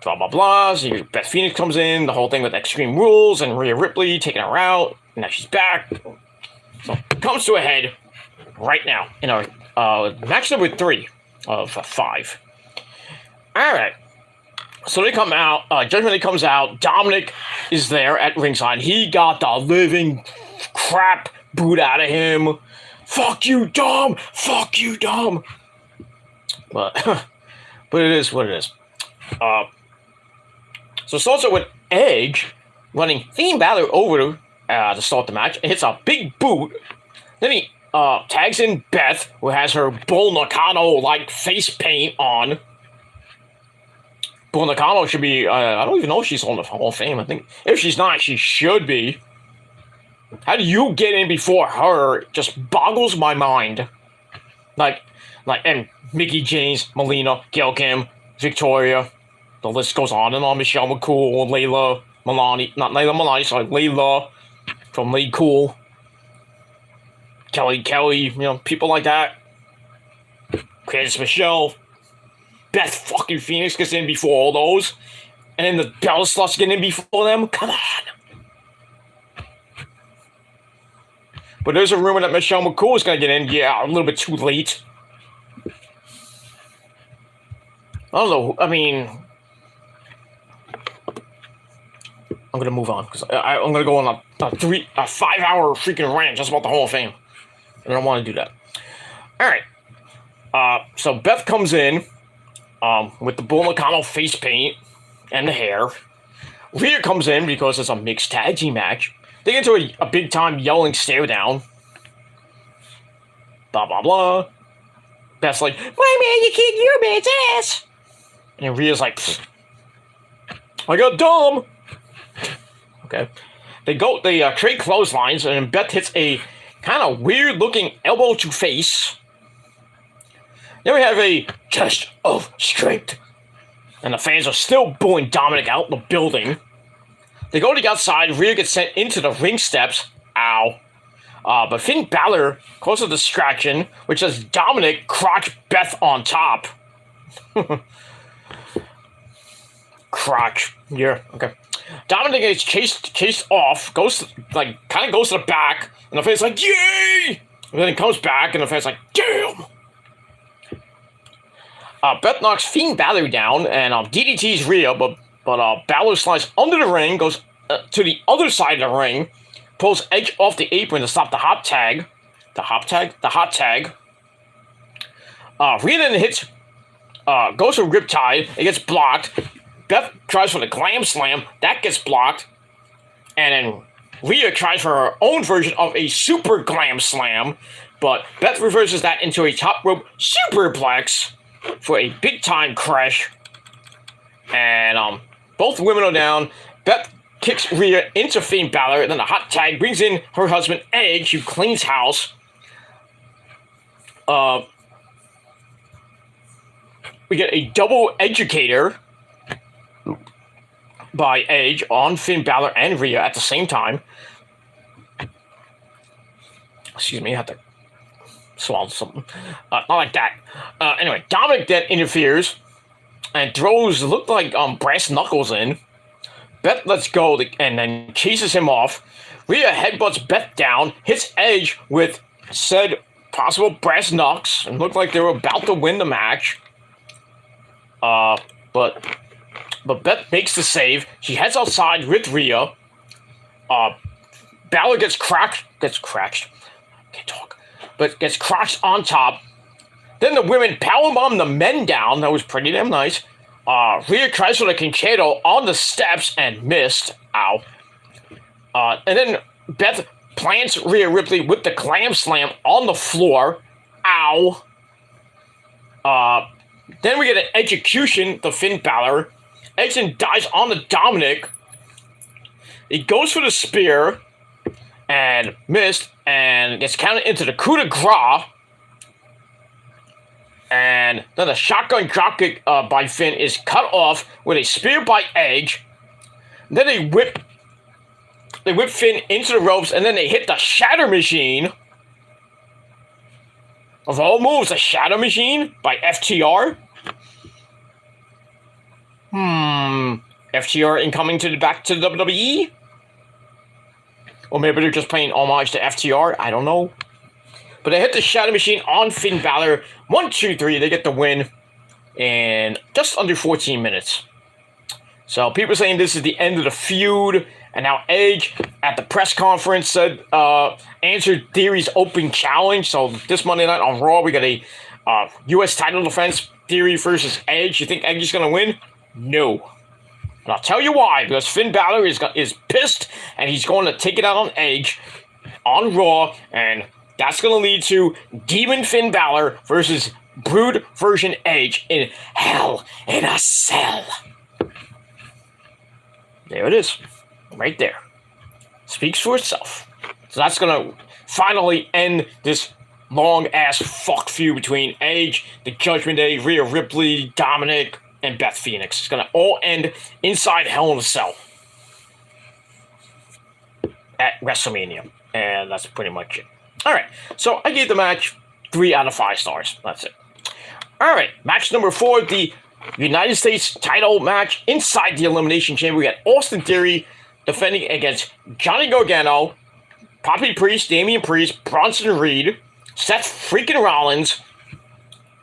blah, blah. So Beth Phoenix comes in, the whole thing with Extreme Rules, and Rhea Ripley taking her out, and now she's back. So it comes to a head right now in our match number 3 of 5. Alright, so they come out, Judgment Day comes out, Dominic is there at ringside, he got the living crap booed out of him. Fuck you, Dom! Fuck you, Dom! But it is what it is. So it starts out with Edge running Finn Balor over to start the match, and hits a big boot. Then he tags in Beth, who has her Bull Nakano-like face paint on. Bull Nakano should be, I don't even know if she's on the Hall of Fame. I think if she's not, she should be. How do you get in before her? It just boggles my mind. And Mickie James, Melina, Gail Kim, Victoria. The list goes on and on. Michelle McCool, Layla Milani, not Layla Milani, sorry, Layla from Lay Cool. Kelly, people like that. Candice Michelle. Beth fucking Phoenix gets in before all those. And then the Bella Sluts get in before them. Come on. But there's a rumor that Michelle McCool is going to get in. Yeah, a little bit too late. I don't know. I mean, I'm gonna move on because I'm gonna go on a 5-hour freaking rant just about the Hall of Fame. I don't want to do that. All right. So Beth comes in with the Bull Nakano face paint and the hair. Rhea comes in because it's a mixed tag team match. They get into a big time yelling stare down. Blah blah blah. Beth's like, "Why man, you kick your man's ass?" And Rhea's like, "I got dumb." Okay. They trade clotheslines, and Beth hits a kind of weird looking elbow to face. Then we have a test of strength. And the fans are still booing Dominic out the building. They go to the outside. Rhea gets sent into the ring steps. Ow. But Finn Balor causes a distraction, which has Dominic crotch Beth on top. Crotch. Yeah, okay. Dominic gets chased off, goes to the back, and the fan's like, yay! And then he comes back, and the fan's like, damn! Beth knocks Fiend Balor down, and DDT's Rhea, but Balor slides under the ring, goes to the other side of the ring, pulls Edge off the apron to stop the hot tag. The hot tag. Rhea then hits, goes for Riptide, it gets blocked. Beth tries for the Glam Slam, that gets blocked. And then Rhea tries for her own version of a Super Glam Slam, but Beth reverses that into a top rope superplex for a big time crash. And both women are down. Beth kicks Rhea into Finn Balor, and then the hot tag brings in her husband Edge, who cleans house. We get a double educator by Edge on Finn Balor and Rhea at the same time. Excuse me, I have to swallow something. Not like that. Anyway, Dominic then interferes and throws looked like brass knuckles in. Beth lets go and then chases him off. Rhea headbutts Beth down, hits Edge with said possible brass knucks, and looked like they were about to win the match. But Beth makes the save. She heads outside with Rhea. Balor gets crotched. Can't talk. But gets crotched on top. Then the women powerbomb the men down. That was pretty damn nice. Rhea tries for the concerto on the steps and missed. Ow. And then Beth plants Rhea Ripley with the Glam Slam on the floor. Ow. Then we get an execution to Finn Balor. Edge dies on the Dominic. He goes for the spear and missed and gets counted into the coup de grace. And then the shotgun dropkick by Finn is cut off with a spear by Edge. Then they whip Finn into the ropes, and then they hit the Shatter Machine. Of all moves, the Shatter Machine by FTR. FTR incoming back to the WWE? Or maybe they're just paying homage to FTR. I don't know. But they hit the Shadow Machine on Finn Balor. 1, 2, 3. They get the win in just under 14 minutes. So people are saying this is the end of the feud. And now Edge at the press conference said, answered Theory's open challenge. So this Monday night on Raw, we got a U.S. title defense, Theory versus Edge. You think Edge is going to win? No. And I'll tell you why. Because Finn Balor is pissed, and he's going to take it out on Edge on Raw. And that's going to lead to Demon Finn Balor versus Brood version Edge in Hell in a Cell. There it is. Right there. Speaks for itself. So that's going to finally end this long-ass fuck feud between Edge, the Judgment Day, Rhea Ripley, Dominic, and Beth Phoenix. It's going to all end inside Hell in a Cell at WrestleMania. And that's pretty much it. All right. So I gave the match 3 out of 5 stars. That's it. All right. Match number 4, the United States title match inside the Elimination Chamber. We got Austin Theory defending against Johnny Gargano, Poppy Priest, Damian Priest, Bronson Reed, Seth freaking Rollins,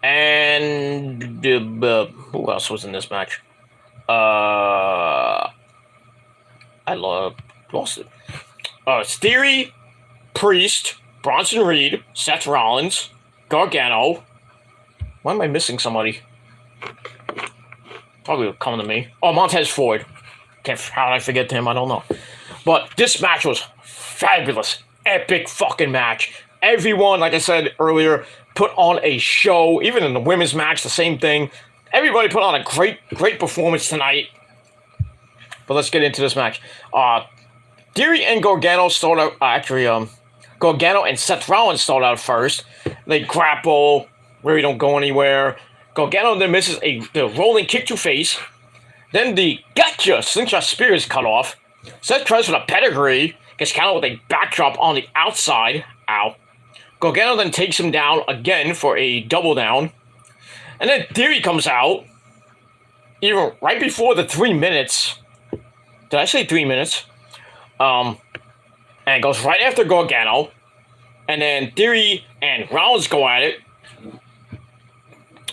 and who else was in this match? lost it. It's Theory, Priest, Bronson Reed, Seth Rollins, Gargano. Why am I missing somebody? Probably will come to me. Oh, Montez Ford. How did I forget him? I don't know. But this match was fabulous. Epic fucking match. Everyone, like I said earlier, put on a show. Even in the women's match, the same thing. Everybody put on a great performance tonight. But let's get into this match. Theory and Gargano start out, Gargano and Seth Rollins start out first. They grapple, really don't go anywhere. Gargano then misses the rolling kick to face. Then the gotcha slingshot spear is cut off. Seth tries for the pedigree, gets countered with a backdrop on the outside. Ow. Gargano then takes him down again for a double down. And then Theory comes out, even right before the 3 minutes. Did I say 3 minutes? And it goes right after Gargano. And then Theory and Rollins go at it.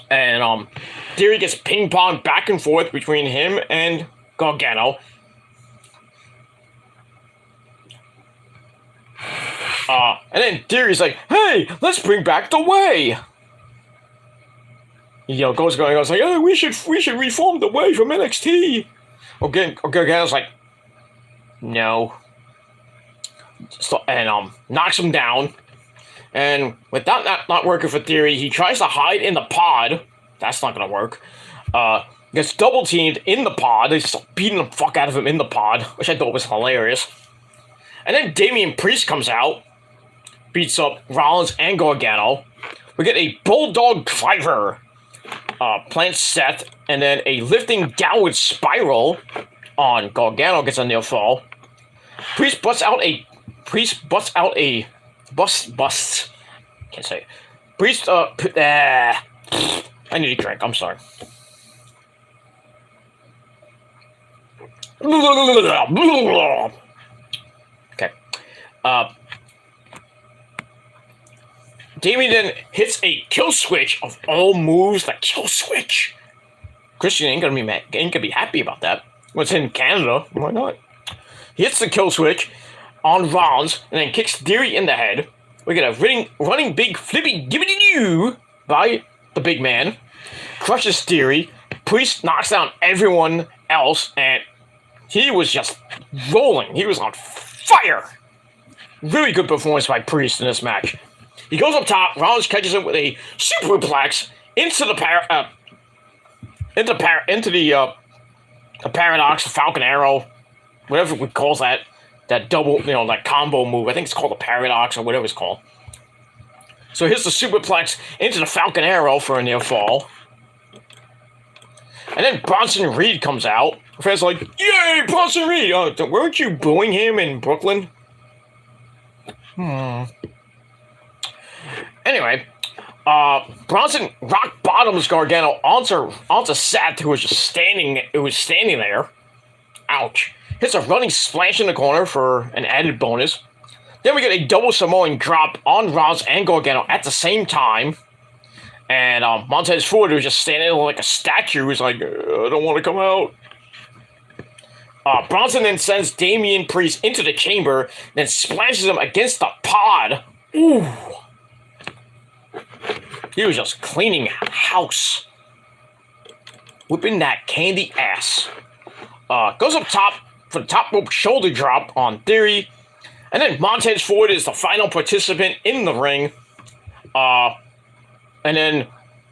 And Theory gets ping-ponged back and forth between him and Gargano. And then Theory's like, hey, let's bring back the Way. Goes like, oh, we should reform the Way from NXT. Gargano's like, no. And knocks him down. And with that not working for Theory, he tries to hide in the pod. That's not gonna work. Gets double teamed in the pod. They start beating the fuck out of him in the pod, which I thought was hilarious. And then Damian Priest comes out, beats up Rollins and Gargano. We get a Bulldog Driver, plants Seth, and then a lifting downward spiral on Gargano, gets a near fall. Priest busts out a busts. Can't say. Priest, I need a drink. I'm sorry. Okay. Damien then hits a kill switch of all moves. The kill switch. Christian ain't gonna be happy about that. It's in Canada. Why not? He hits the kill switch on Rollins and then kicks Theory in the head. We get a running big flippy gibbity doo by the big man. Crushes Theory. Priest knocks down everyone else, and he was just rolling. He was on fire. Really good performance by Priest in this match. He goes up top. Rollins catches him with a superplex into the paradox, the Falcon Arrow, whatever we call that. That double, that combo move. I think it's called the paradox or whatever it's called. So here's the superplex into the Falcon Arrow for a near fall. And then Bronson Reed comes out. Fans are like, yay, Bronson Reed! Weren't you booing him in Brooklyn? Anyway, Bronson rock bottoms Gargano onto Seth, who was standing there. Ouch. Hits a running splash in the corner for an added bonus. Then we get a double Samoan drop on Rollins and Gargano at the same time. And Montez Ford, who's just standing there like a statue, is like, I don't want to come out. Bronson then sends Damian Priest into the chamber, then splashes him against the pod. Ooh. He was just cleaning house. Whipping that candy ass. Goes up top for the top rope shoulder drop on Theory. And then Montez Ford is the final participant in the ring. And then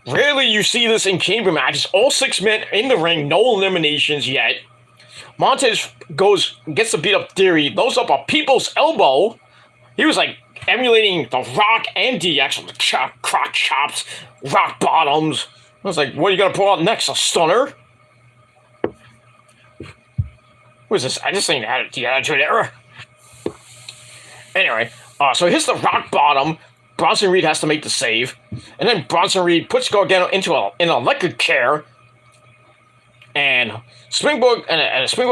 rarely you see this in chamber matches. All 6 men in the ring, no eliminations yet. Montez gets to beat up Theory, blows up a people's elbow. He was like emulating The Rock and DX with croc chops, rock bottoms. I was like, what are you going to pull out next? A stunner? What is this? I just think the Attitude Era. Anyway, so he hits the rock bottom. Bronson Reed has to make the save. And then Bronson Reed puts Gargano into an electric chair. And a springboard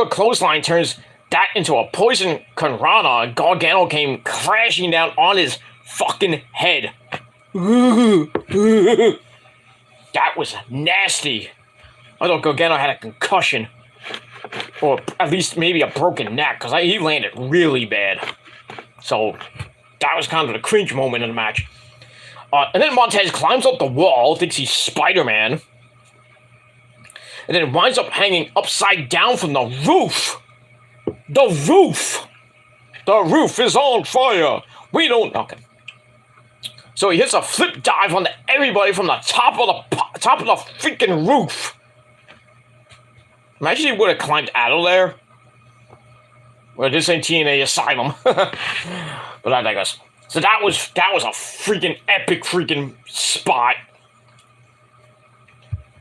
clothesline turns that into a poison Conrana. And Gargano came crashing down on his fucking head. That was nasty. I thought Gargano had a concussion. or at least maybe a broken neck, because he landed really bad. So that was kind of the cringe moment in the match. And then Montez climbs up the wall, thinks he's Spider-Man, and then winds up hanging upside down from the roof. The roof! The roof is on fire! We don't... Okay. So he hits a flip dive on everybody from the top of the freaking roof. Imagine he would have climbed out of there. Well, this ain't TNA Asylum. But I digress. So that was a freaking epic freaking spot.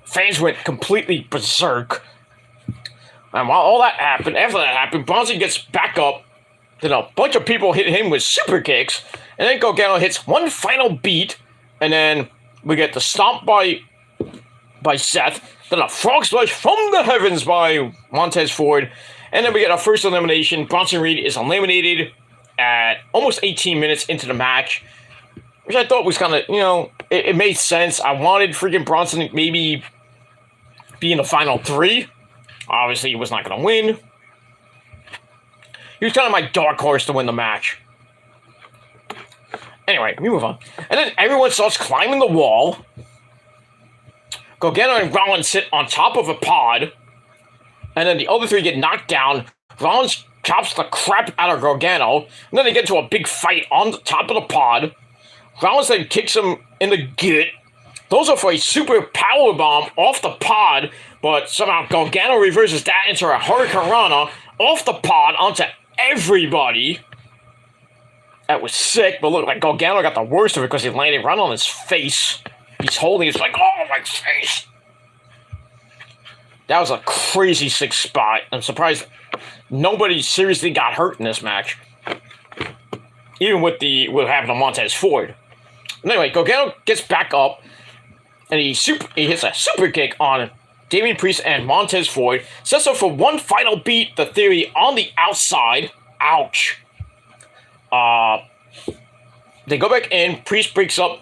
Fans went completely berserk. And while all that happened, after that happened, Bronson gets back up. Then a bunch of people hit him with super kicks. And then Gargano hits one final beat. And then we get the stomp by Seth. Then a frog splash from the heavens by Montez Ford. And then we get our first elimination. Bronson Reed is eliminated at almost 18 minutes into the match. Which I thought was kind of, it made sense. I wanted freaking Bronson to maybe be in the final 3. Obviously, he was not going to win. He was kind of my dark horse to win the match. Anyway, we move on. And then everyone starts climbing the wall. Gargano and Rollins sit on top of a pod. And then the other 3 get knocked down. Rollins chops the crap out of Gargano. And then they get into a big fight on the top of the pod. Rollins then kicks him in the gut. Those are for a super powerbomb off the pod. But somehow Gargano reverses that into a Hurricanrana off the pod onto everybody. That was sick, but look, like Gargano got the worst of it because he landed right on his face. He's holding it, it's like, oh, my face. That was a crazy sick spot. I'm surprised nobody seriously got hurt in this match. Even with what happened to Montez Ford. Anyway, Gargano gets back up, and he hits a super kick on Damian Priest and Montez Ford. Sets up for one final beat, the Theory on the outside. Ouch. They go back in. Priest breaks up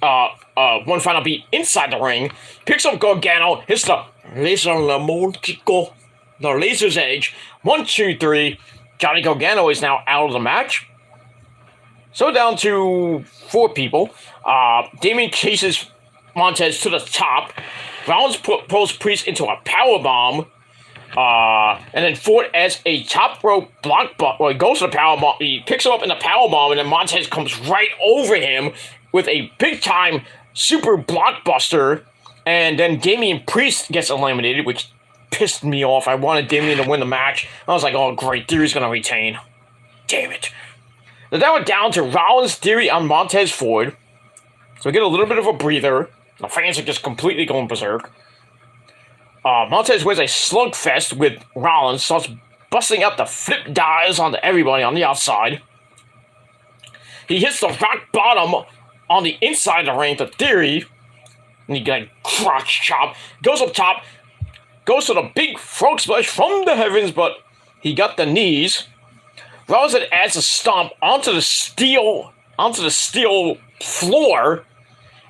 one final beat inside the ring. Picks up Gargano. Hits the Laser's Edge. 1, 2, 3. Johnny Gargano is now out of the match. So down to 4 people. Damien chases Montez to the top. Rollins pulls Priest into a powerbomb. And then Ford as a top rope block bump. Well, he goes to the powerbomb. He picks him up in the powerbomb, and then Montez comes right over him with a big time super blockbuster. And then Damian Priest gets eliminated, which pissed me off. I wanted Damian to win the match. I was like, oh, great. Theory's going to retain. Damn it. So that went down to Rollins, Theory on Montez Ford. So we get a little bit of a breather. The fans are just completely going berserk. Montez wins a slugfest with Rollins, starts busting out the flip dives onto everybody on the outside. He hits the rock bottom on the inside of the ring to Theory. And he got a crotch chop. Goes up top. Goes to the big frog splash from the heavens, but he got the knees. Rollins then adds a stomp onto the steel floor.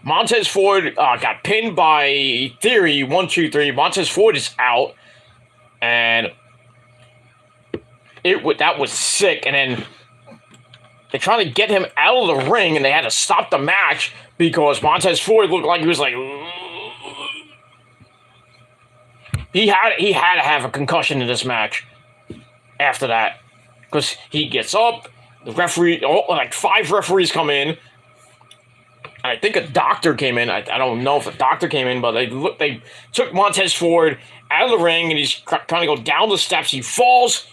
Montez Ford got pinned by Theory. 1, 2, 3. Montez Ford is out. And that was sick. And then they're trying to get him out of the ring, and they had to stop the match because Montez Ford looked like he was like... He had to have a concussion in this match after that. Because he gets up, the referee, like 5 referees come in. I think a doctor came in. I don't know if a doctor came in, but they took Montez Ford out of the ring, and he's trying to go down the steps. He falls.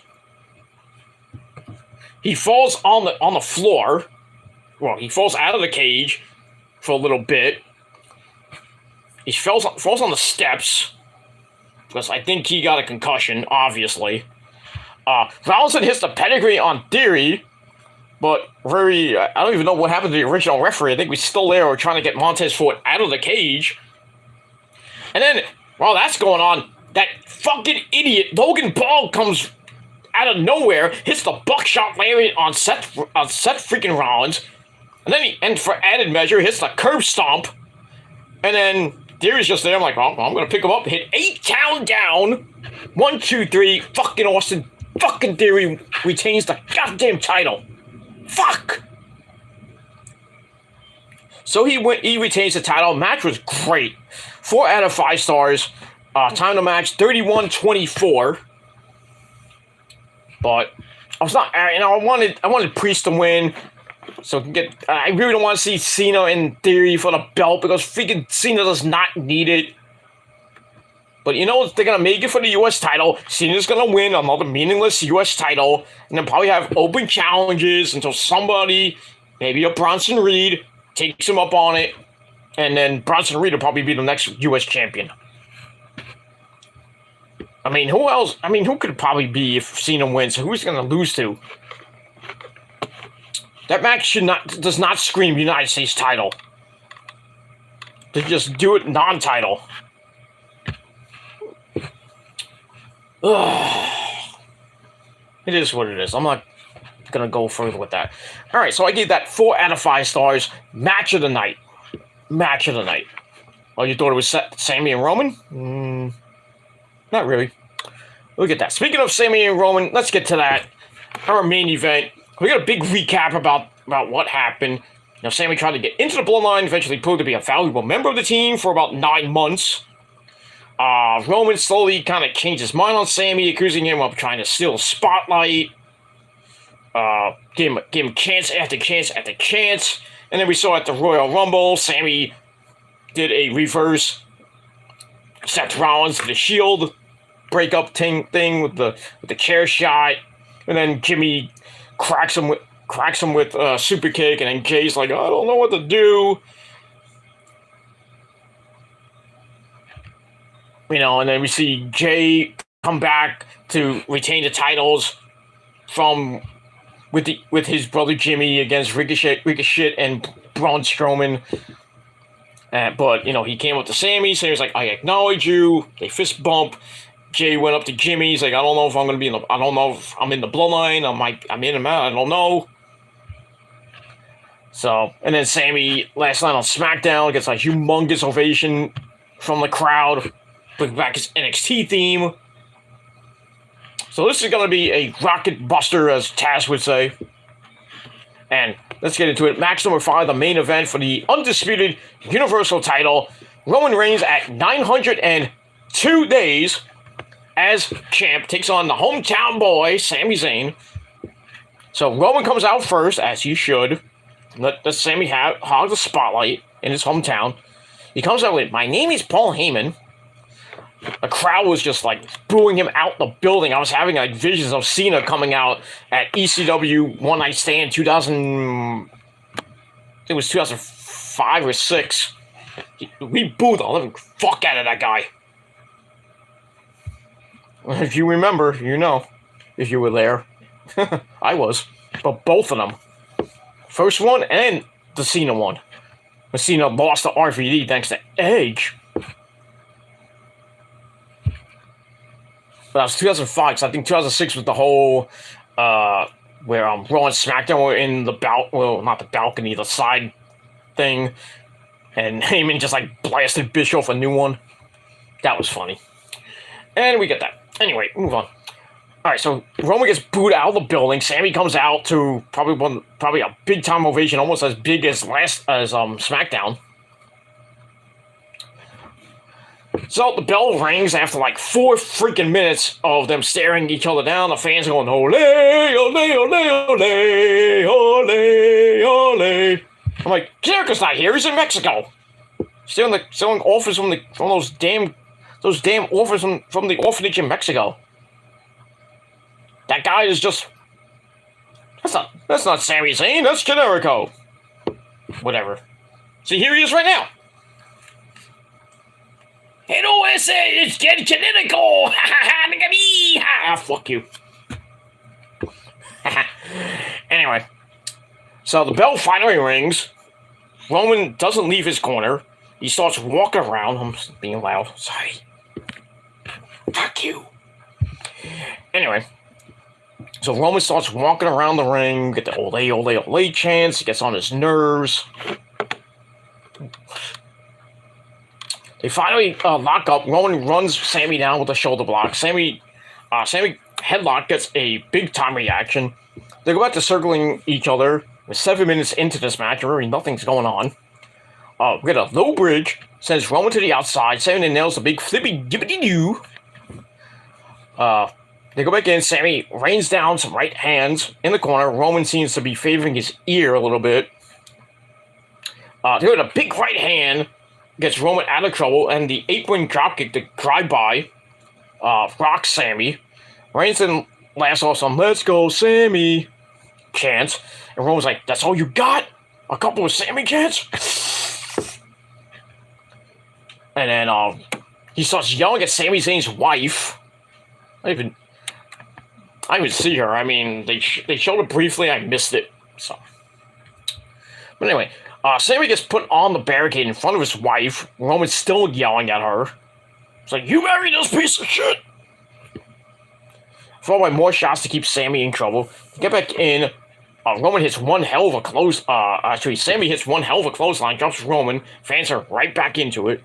He falls on the floor. Well, he falls out of the cage for a little bit. He falls on the steps because I think he got a concussion, obviously. Rollins hits the pedigree on Theory. But I don't even know what happened to the original referee. I think we still there. We're trying to get Montez Ford out of the cage. And then, while that's going on, that fucking idiot Logan Paul comes out of nowhere, hits the buckshot lariat on Seth freaking Rollins. And for added measure, hits the curb stomp. And then Theory's just there. I'm like, well, I'm going to pick him up, hit 8 count down. 1, 2, 3. Fucking Austin fucking Theory retains the goddamn title. Fuck. So he retains the title. Match was great. 4 out of 5 stars. Time to match 31-24. But I was not, I wanted Priest to win. So I really don't want to see Cena in Theory for the belt because freaking Cena does not need it. But you know, they're going to make it for the U.S. title. Cena's going to win another meaningless U.S. title. And then probably have open challenges until somebody, maybe a Bronson Reed, takes him up on it. And then Bronson Reed will probably be the next U.S. champion. I mean, who else? I mean, who could it probably be if Cena wins? Who's going to lose to? That match does not scream United States title. They just do it non-title. It is what it is. I'm not gonna go further with that. All right, so I gave that 4 out of 5 stars. Match of the night. Match of the night. Oh, you thought it was Sami and Roman? Not really. Look at that. Speaking of Sami and Roman, let's get to that. Our main event. We got a big recap about what happened. Now, Sami tried to get into the bloodline, eventually proved to be a valuable member of the team for about 9 months. Roman slowly kind of changed his mind on Sami, accusing him of trying to steal the spotlight. Gave him chance after chance after chance. And then we saw at the Royal Rumble, Sami did a reverse Seth Rollins to the Shield breakup thing with the chair shot. And then Jimmy cracks him with a super kick, and then Jay's like, I don't know what to do. You know, and then we see Jay come back to retain the titles with his brother Jimmy against Ricochet and Braun Strowman. But, you know, he came up to Sami, so he was like, I acknowledge you. They fist bump. Jay went up to Jimmy. He's like, I don't know if I'm going to be I don't know if I'm in the bloodline. I'm in and out. I don't know. So, and then Sami, last night on SmackDown, gets a humongous ovation from the crowd. Brings back his NXT theme. So this is going to be a rocket buster, as Taz would say. And let's get into it. Match number 5, the main event for the undisputed Universal title. Roman Reigns at 902 days as champ takes on the hometown boy, Sami Zayn. So Roman comes out first, as he should. Let Sami hog the spotlight in his hometown. He comes out with, my name is Paul Heyman. The crowd was just like booing him out the building. I was having like visions of Cena coming out at ECW One Night Stand 2000. It was 2005 or 6. We booed the living fuck out of that guy. If you remember, you know, if you were there. I was. But both of them. First one and the Cena one. When Cena lost to RVD thanks to Edge. But that was 2005, because I think 2006 was the whole, where Raw and SmackDown were in the not the balcony, the side thing, and Heyman just like blasted Bischoff a new one. That was funny. And we get that. Anyway, move on. Alright, so Roman gets booed out of the building. Sami comes out to probably a big time ovation, almost as big as SmackDown. So the bell rings after like 4 freaking minutes of them staring each other down. The fans are going, ole, ole, ole, ole, ole, ole. I'm like, Jericho's not here. He's in Mexico. Stealing offers from those damn offers from the orphanage in Mexico. That guy is just, that's not Sami Zayn. That's Jericho. Whatever. See, here he is right now. Hello, it's Genetico! Fuck you. Anyway, so the bell finally rings. Roman doesn't leave his corner. He starts walking around. I'm being loud. Sorry. Fuck you. Anyway, so Roman starts walking around the ring, get the ole, ole, ole chants. He gets on his nerves. They finally lock up. Roman runs Sami down with a shoulder block. Sami headlock gets a big time reaction. They go back to circling each other. We're 7 minutes into this match. Really, nothing's going on. We get a low bridge. Sends Roman to the outside. Sami then nails a big flippy gibbity doo. They go back in. Sami rains down some right hands in the corner. Roman seems to be favoring his ear a little bit. They got a big right hand. Gets Roman out of trouble. And the apron dropkick to drive by. Rocks Sami. Reigns then laughs off some "Let's go, Sami" chants. And Roman's like, "That's all you got? A couple of Sami chants?" And then he starts yelling at Sami Zayn's wife. I didn't even see her. I mean, they showed it briefly. I missed it. So, but anyway, Sami gets put on the barricade in front of his wife. Roman's still yelling at her. It's like, "You married this piece of shit!" Followed by more shots to keep Sami in trouble. Get back in. Roman hits one hell of a close. Actually, Sami hits one hell of a clothesline, drops Roman. Fans are right back into it.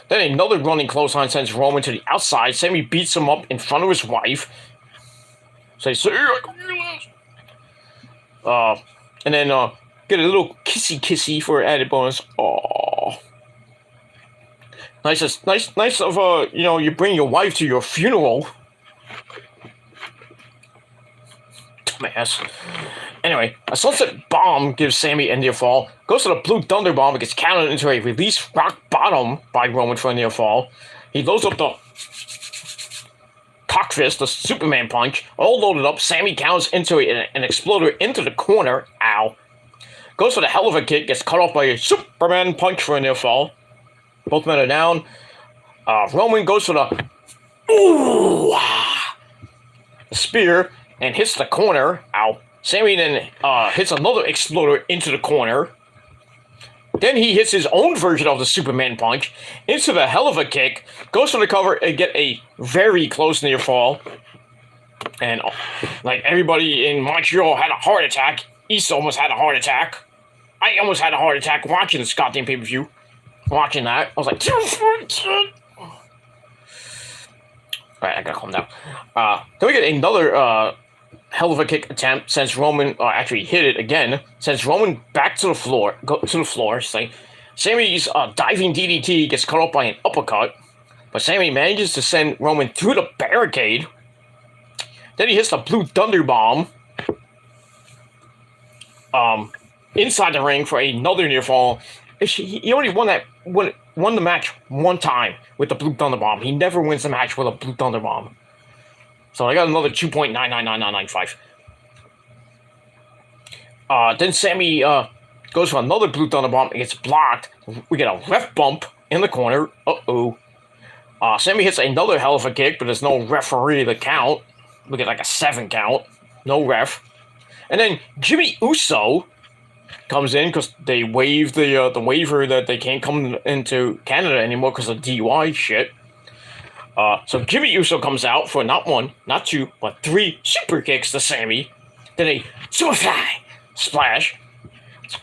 Then another running clothesline sends Roman to the outside. Sami beats him up in front of his wife. Say, "See, I can do this." And then get a little kissy for added bonus. Aww. Nice of you bring your wife to your funeral. Dumbass. Anyway, a sunset bomb gives Sami a near fall. Goes to the blue thunder bomb and gets countered into a release rock bottom by Roman for a near fall. He loads up the cock fist, the Superman punch, all loaded up. Sami counters into an exploder into the corner. Ow. Goes for the hell of a kick, gets cut off by a Superman punch for a near fall. Both men are down. Roman goes for the spear and hits the corner. Ow. Sami then hits another exploder into the corner. Then he hits his own version of the Superman punch into the hell of a kick. Goes for the cover and get a very close near fall. And like everybody in Montreal had a heart attack. East almost had a heart attack. I almost had a heart attack watching this goddamn pay-per-view. Watching that. I was like, alright, I gotta calm down. Then we get another hell of a kick attempt. Sends Roman, actually hit it again. Sends Roman back to the floor. Sami's diving DDT gets cut off by an uppercut. But Sami manages to send Roman through the barricade. Then he hits the blue thunder bomb. Inside the ring for another near fall. He only won the match one time with the blue thunder bomb. He never wins the match with a blue thunder bomb. So I got another 2.99995. Then Sami goes for another blue thunder bomb and gets blocked. We get a ref bump in the corner. Sami hits another hell of a kick, but there's no referee to count. We get like a 7 count. No ref. And then Jimmy Uso comes in because they waived the waiver that they can't come into Canada anymore because of DUI shit. So Jimmy Uso comes out for not 1, not 2, but 3 super kicks to Sami. Then a superfly splash.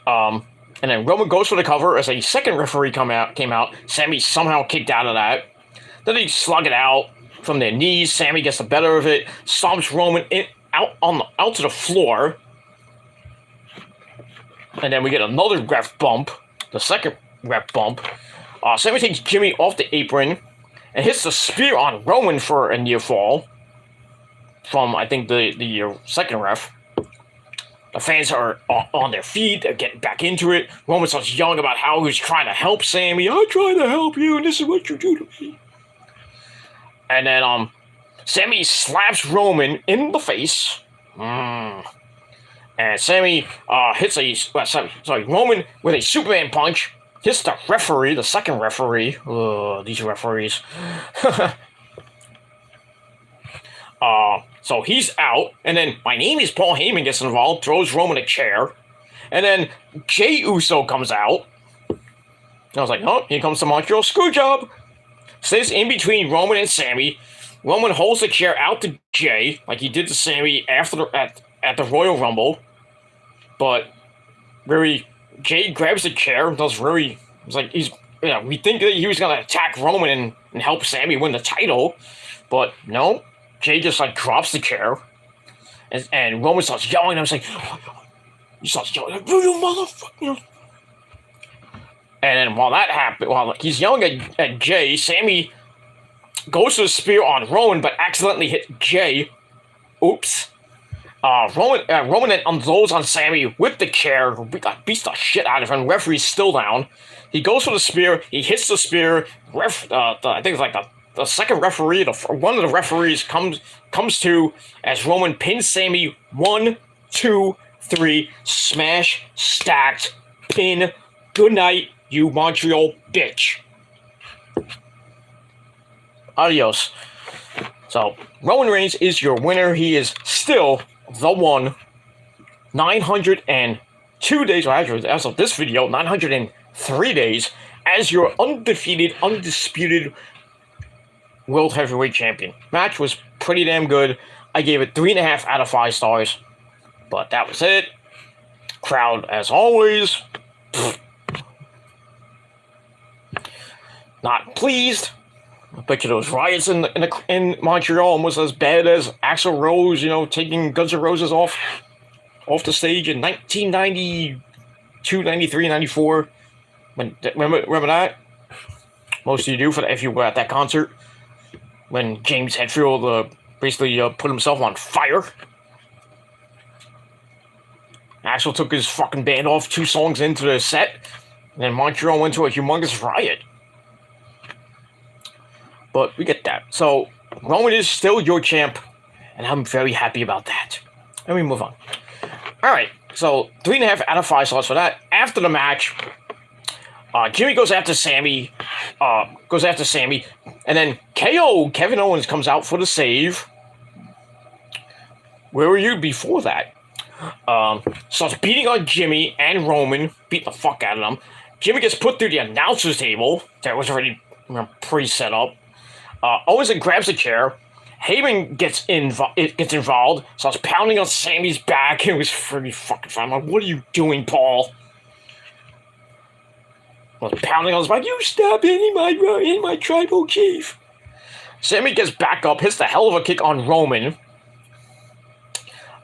And then Roman goes for the cover as a second referee came out. Sami somehow kicked out of that. Then they slug it out from their knees. Sami gets the better of it. Stomps Roman out to the floor. And then we get another ref bump. The second ref bump. Sami takes Jimmy off the apron and hits the spear on Roman for a near fall. From, I think, the second ref. The fans are on their feet. They're getting back into it. Roman starts yelling about how he's trying to help Sami. "I'm trying to help you, and this is what you do to me." And then Sami slaps Roman in the face. And Sami hits Roman with a Superman punch. Hits the referee, the second referee. These referees. So he's out, and then My Name is Paul Heyman gets involved, throws Roman a chair, and then Jey Uso comes out. And I was like, oh, here comes the Montreal Screwjob. Stays in between Roman and Sami. Roman holds the chair out to Jey, like he did to Sami at the Royal Rumble. But Jey grabs the chair, it's like he's we think that he was gonna attack Roman and help Sami win the title, but no, Jay just like drops the chair, and Roman starts yelling. I was like, he starts yelling, "You motherfucker!" And then while that happened, while he's yelling at Jay, Sami goes to the spear on Roman, but accidentally hit Jay. Oops. Roman then unloads on Sami with the chair. Beats the shit out of him. Referee's still down. He goes for the spear. He hits the spear. I think it's like the second referee, one of the referees comes to as Roman pins Sami. 1, 2, 3. Smash, stacked, pin. Good night, you Montreal bitch. Adios. So, Roman Reigns is your winner. He is still the one. 902 days, or actually, as of this video, 903 days as your undefeated, undisputed World Heavyweight Champion. Match was pretty damn good. I gave it 3.5 out of 5 stars. But that was it. Crowd, as always, not pleased. I bet you those riots in Montreal almost as bad as Axl Rose, taking Guns N' Roses off the stage in 1992, 93, 94. Remember that? Most of you do, if you were at that concert, when James Hetfield basically put himself on fire. Axl took his fucking band off 2 songs into the set, and then Montreal went to a humongous riot. But we get that. So, Roman is still your champ, and I'm very happy about that. Let me move on. Alright, so 3.5 out of 5 stars for that. After the match, Jimmy goes after Sami, and then KO, Kevin Owens, comes out for the save. Where were you before that? Starts beating on Jimmy and Roman, beat the fuck out of them. Jimmy gets put through the announcer's table that was already pre-set up. Owens then grabs a chair. Heyman gets involved, starts pounding on Sami's back. It was pretty fucking fun. I'm like, what are you doing, Paul? Was pounding on his back. You stop hitting my tribal chief. Sami gets back up, hits the hell of a kick on Roman.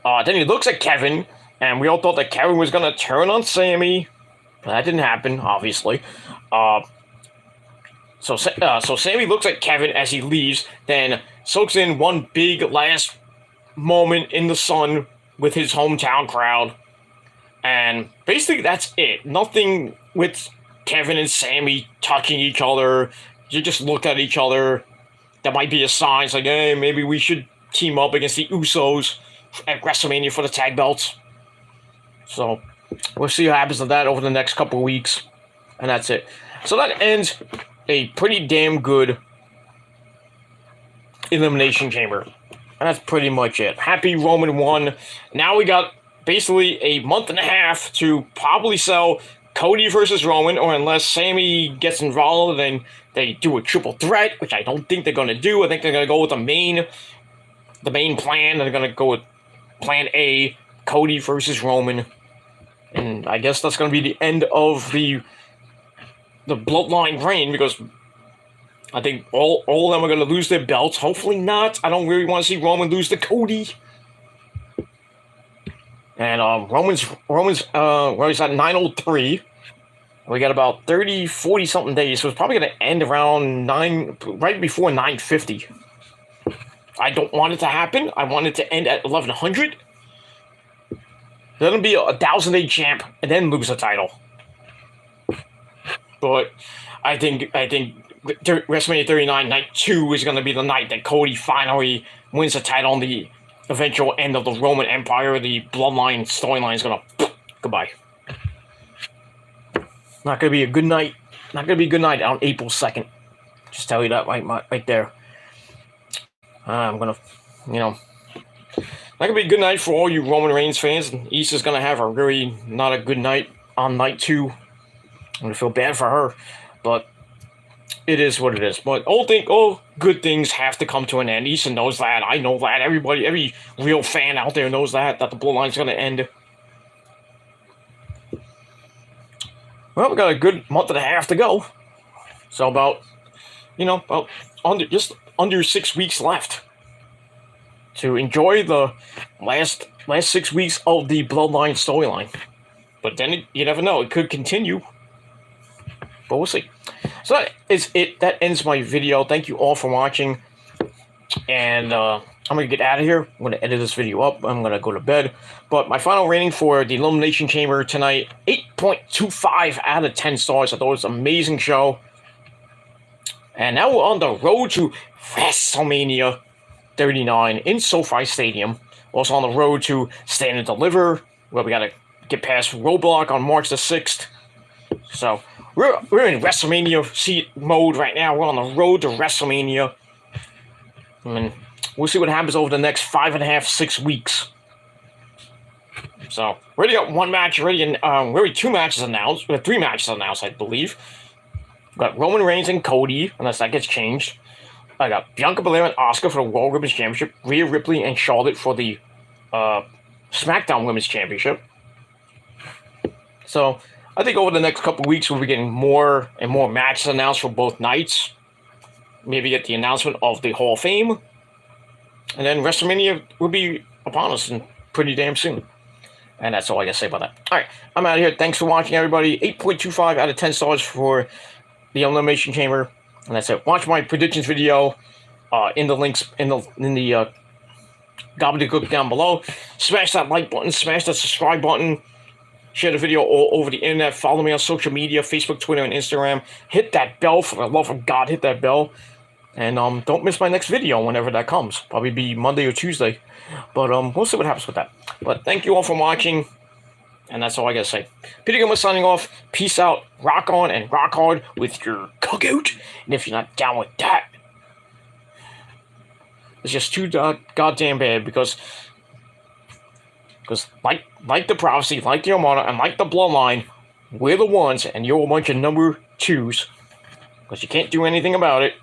Then he looks at Kevin, and we all thought that Kevin was gonna turn on Sami. That didn't happen, obviously. So Sami looks at Kevin as he leaves, then soaks in one big last moment in the sun with his hometown crowd. And basically that's it. Nothing with Kevin and Sami touching each other. You just look at each other. That might be a sign. It's like, hey, maybe we should team up against the Usos at WrestleMania for the tag belts. So we'll see what happens to that over the next couple of weeks. And that's it. So that ends a pretty damn good Elimination Chamber. And that's pretty much it. Happy Roman won. Now we got basically a month and a half to probably sell Cody versus Roman, or unless Sami gets involved and they do a triple threat, which I don't think they're going to do. I think they're going to go with the main plan. They're going to go with plan A, Cody versus Roman. And I guess that's going to be the end of the bloodline reign, because I think all of them are going to lose their belts. Hopefully not. I don't really want to see Roman lose to Cody. And Roman's at 903. We got about 30, 40 something days, so it's probably going to end around right before 950. I don't want it to happen. I want it to end at 1100. Let him be a 1,000-day champ and then lose the title. But I think WrestleMania 39 Night 2 is going to be the night that Cody finally wins the title on the eventual end of the Roman Empire. The Bloodline storyline is going to goodbye. Not going to be a good night. Not going to be a good night on April 2nd. Just tell you that right there. I'm going to, not going to be a good night for all you Roman Reigns fans. Issa's going to have a really not a good night on night 2. I'm going to feel bad for her. But it is what it is. But all good things have to come to an end. Issa knows that. I know that. Every real fan out there knows that the Bloodline's going to end. Well, we got a good month and a half to go. So about, about just under 6 weeks left to enjoy the last 6 weeks of the Bloodline storyline. But then you never know; it could continue. But we'll see. So that is it. That ends my video. Thank you all for watching. And I'm going to get out of here. I'm going to edit this video up. I'm going to go to bed. But my final rating for the Elimination Chamber tonight, 8.25 out of 10 stars. I thought it was an amazing show. And now we're on the road to WrestleMania 39 in SoFi Stadium. Also on the road to Stand and Deliver, where we got to get past Roadblock on March the 6th. So we're in WrestleMania mode right now. We're on the road to WrestleMania. And we'll see what happens over the next 5.5, 6 weeks. So, we already got one match already, 2 matches announced, 3 matches announced, I believe. We've got Roman Reigns and Cody, unless that gets changed. I got Bianca Belair and Asuka for the World Women's Championship. Rhea Ripley and Charlotte for the SmackDown Women's Championship. So, I think over the next couple weeks, we'll be getting more and more matches announced for both nights. Maybe get the announcement of the Hall of Fame. And then WrestleMania will be upon us pretty damn soon. And that's all I got to say about that. All right, I'm out of here. Thanks for watching, everybody. 8.25 out of 10 stars for the Elimination Chamber. And that's it. Watch my predictions video in the links in the gobbledygook down below. Smash that like button. Smash that subscribe button. Share the video all over the internet. Follow me on social media, Facebook, Twitter, and Instagram. Hit that bell. For the love of God, hit that bell. And don't miss my next video whenever that comes. Probably be Monday or Tuesday. But we'll see what happens with that. But thank you all for watching. And that's all I gotta say. Peter Gilmore signing off. Peace out. Rock on and rock hard with your cookout. And if you're not down with that, it's just too goddamn bad because like the prophecy, like the Armada, and like the Bloodline, we're the ones, and you're a bunch of number 2s. Because you can't do anything about it.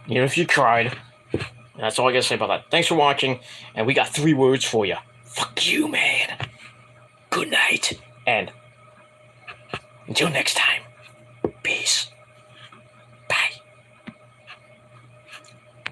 Even if you tried. And that's all I gotta say about that. Thanks for watching, and we got 3 words for you. Fuck you, man. Good night, and until next time.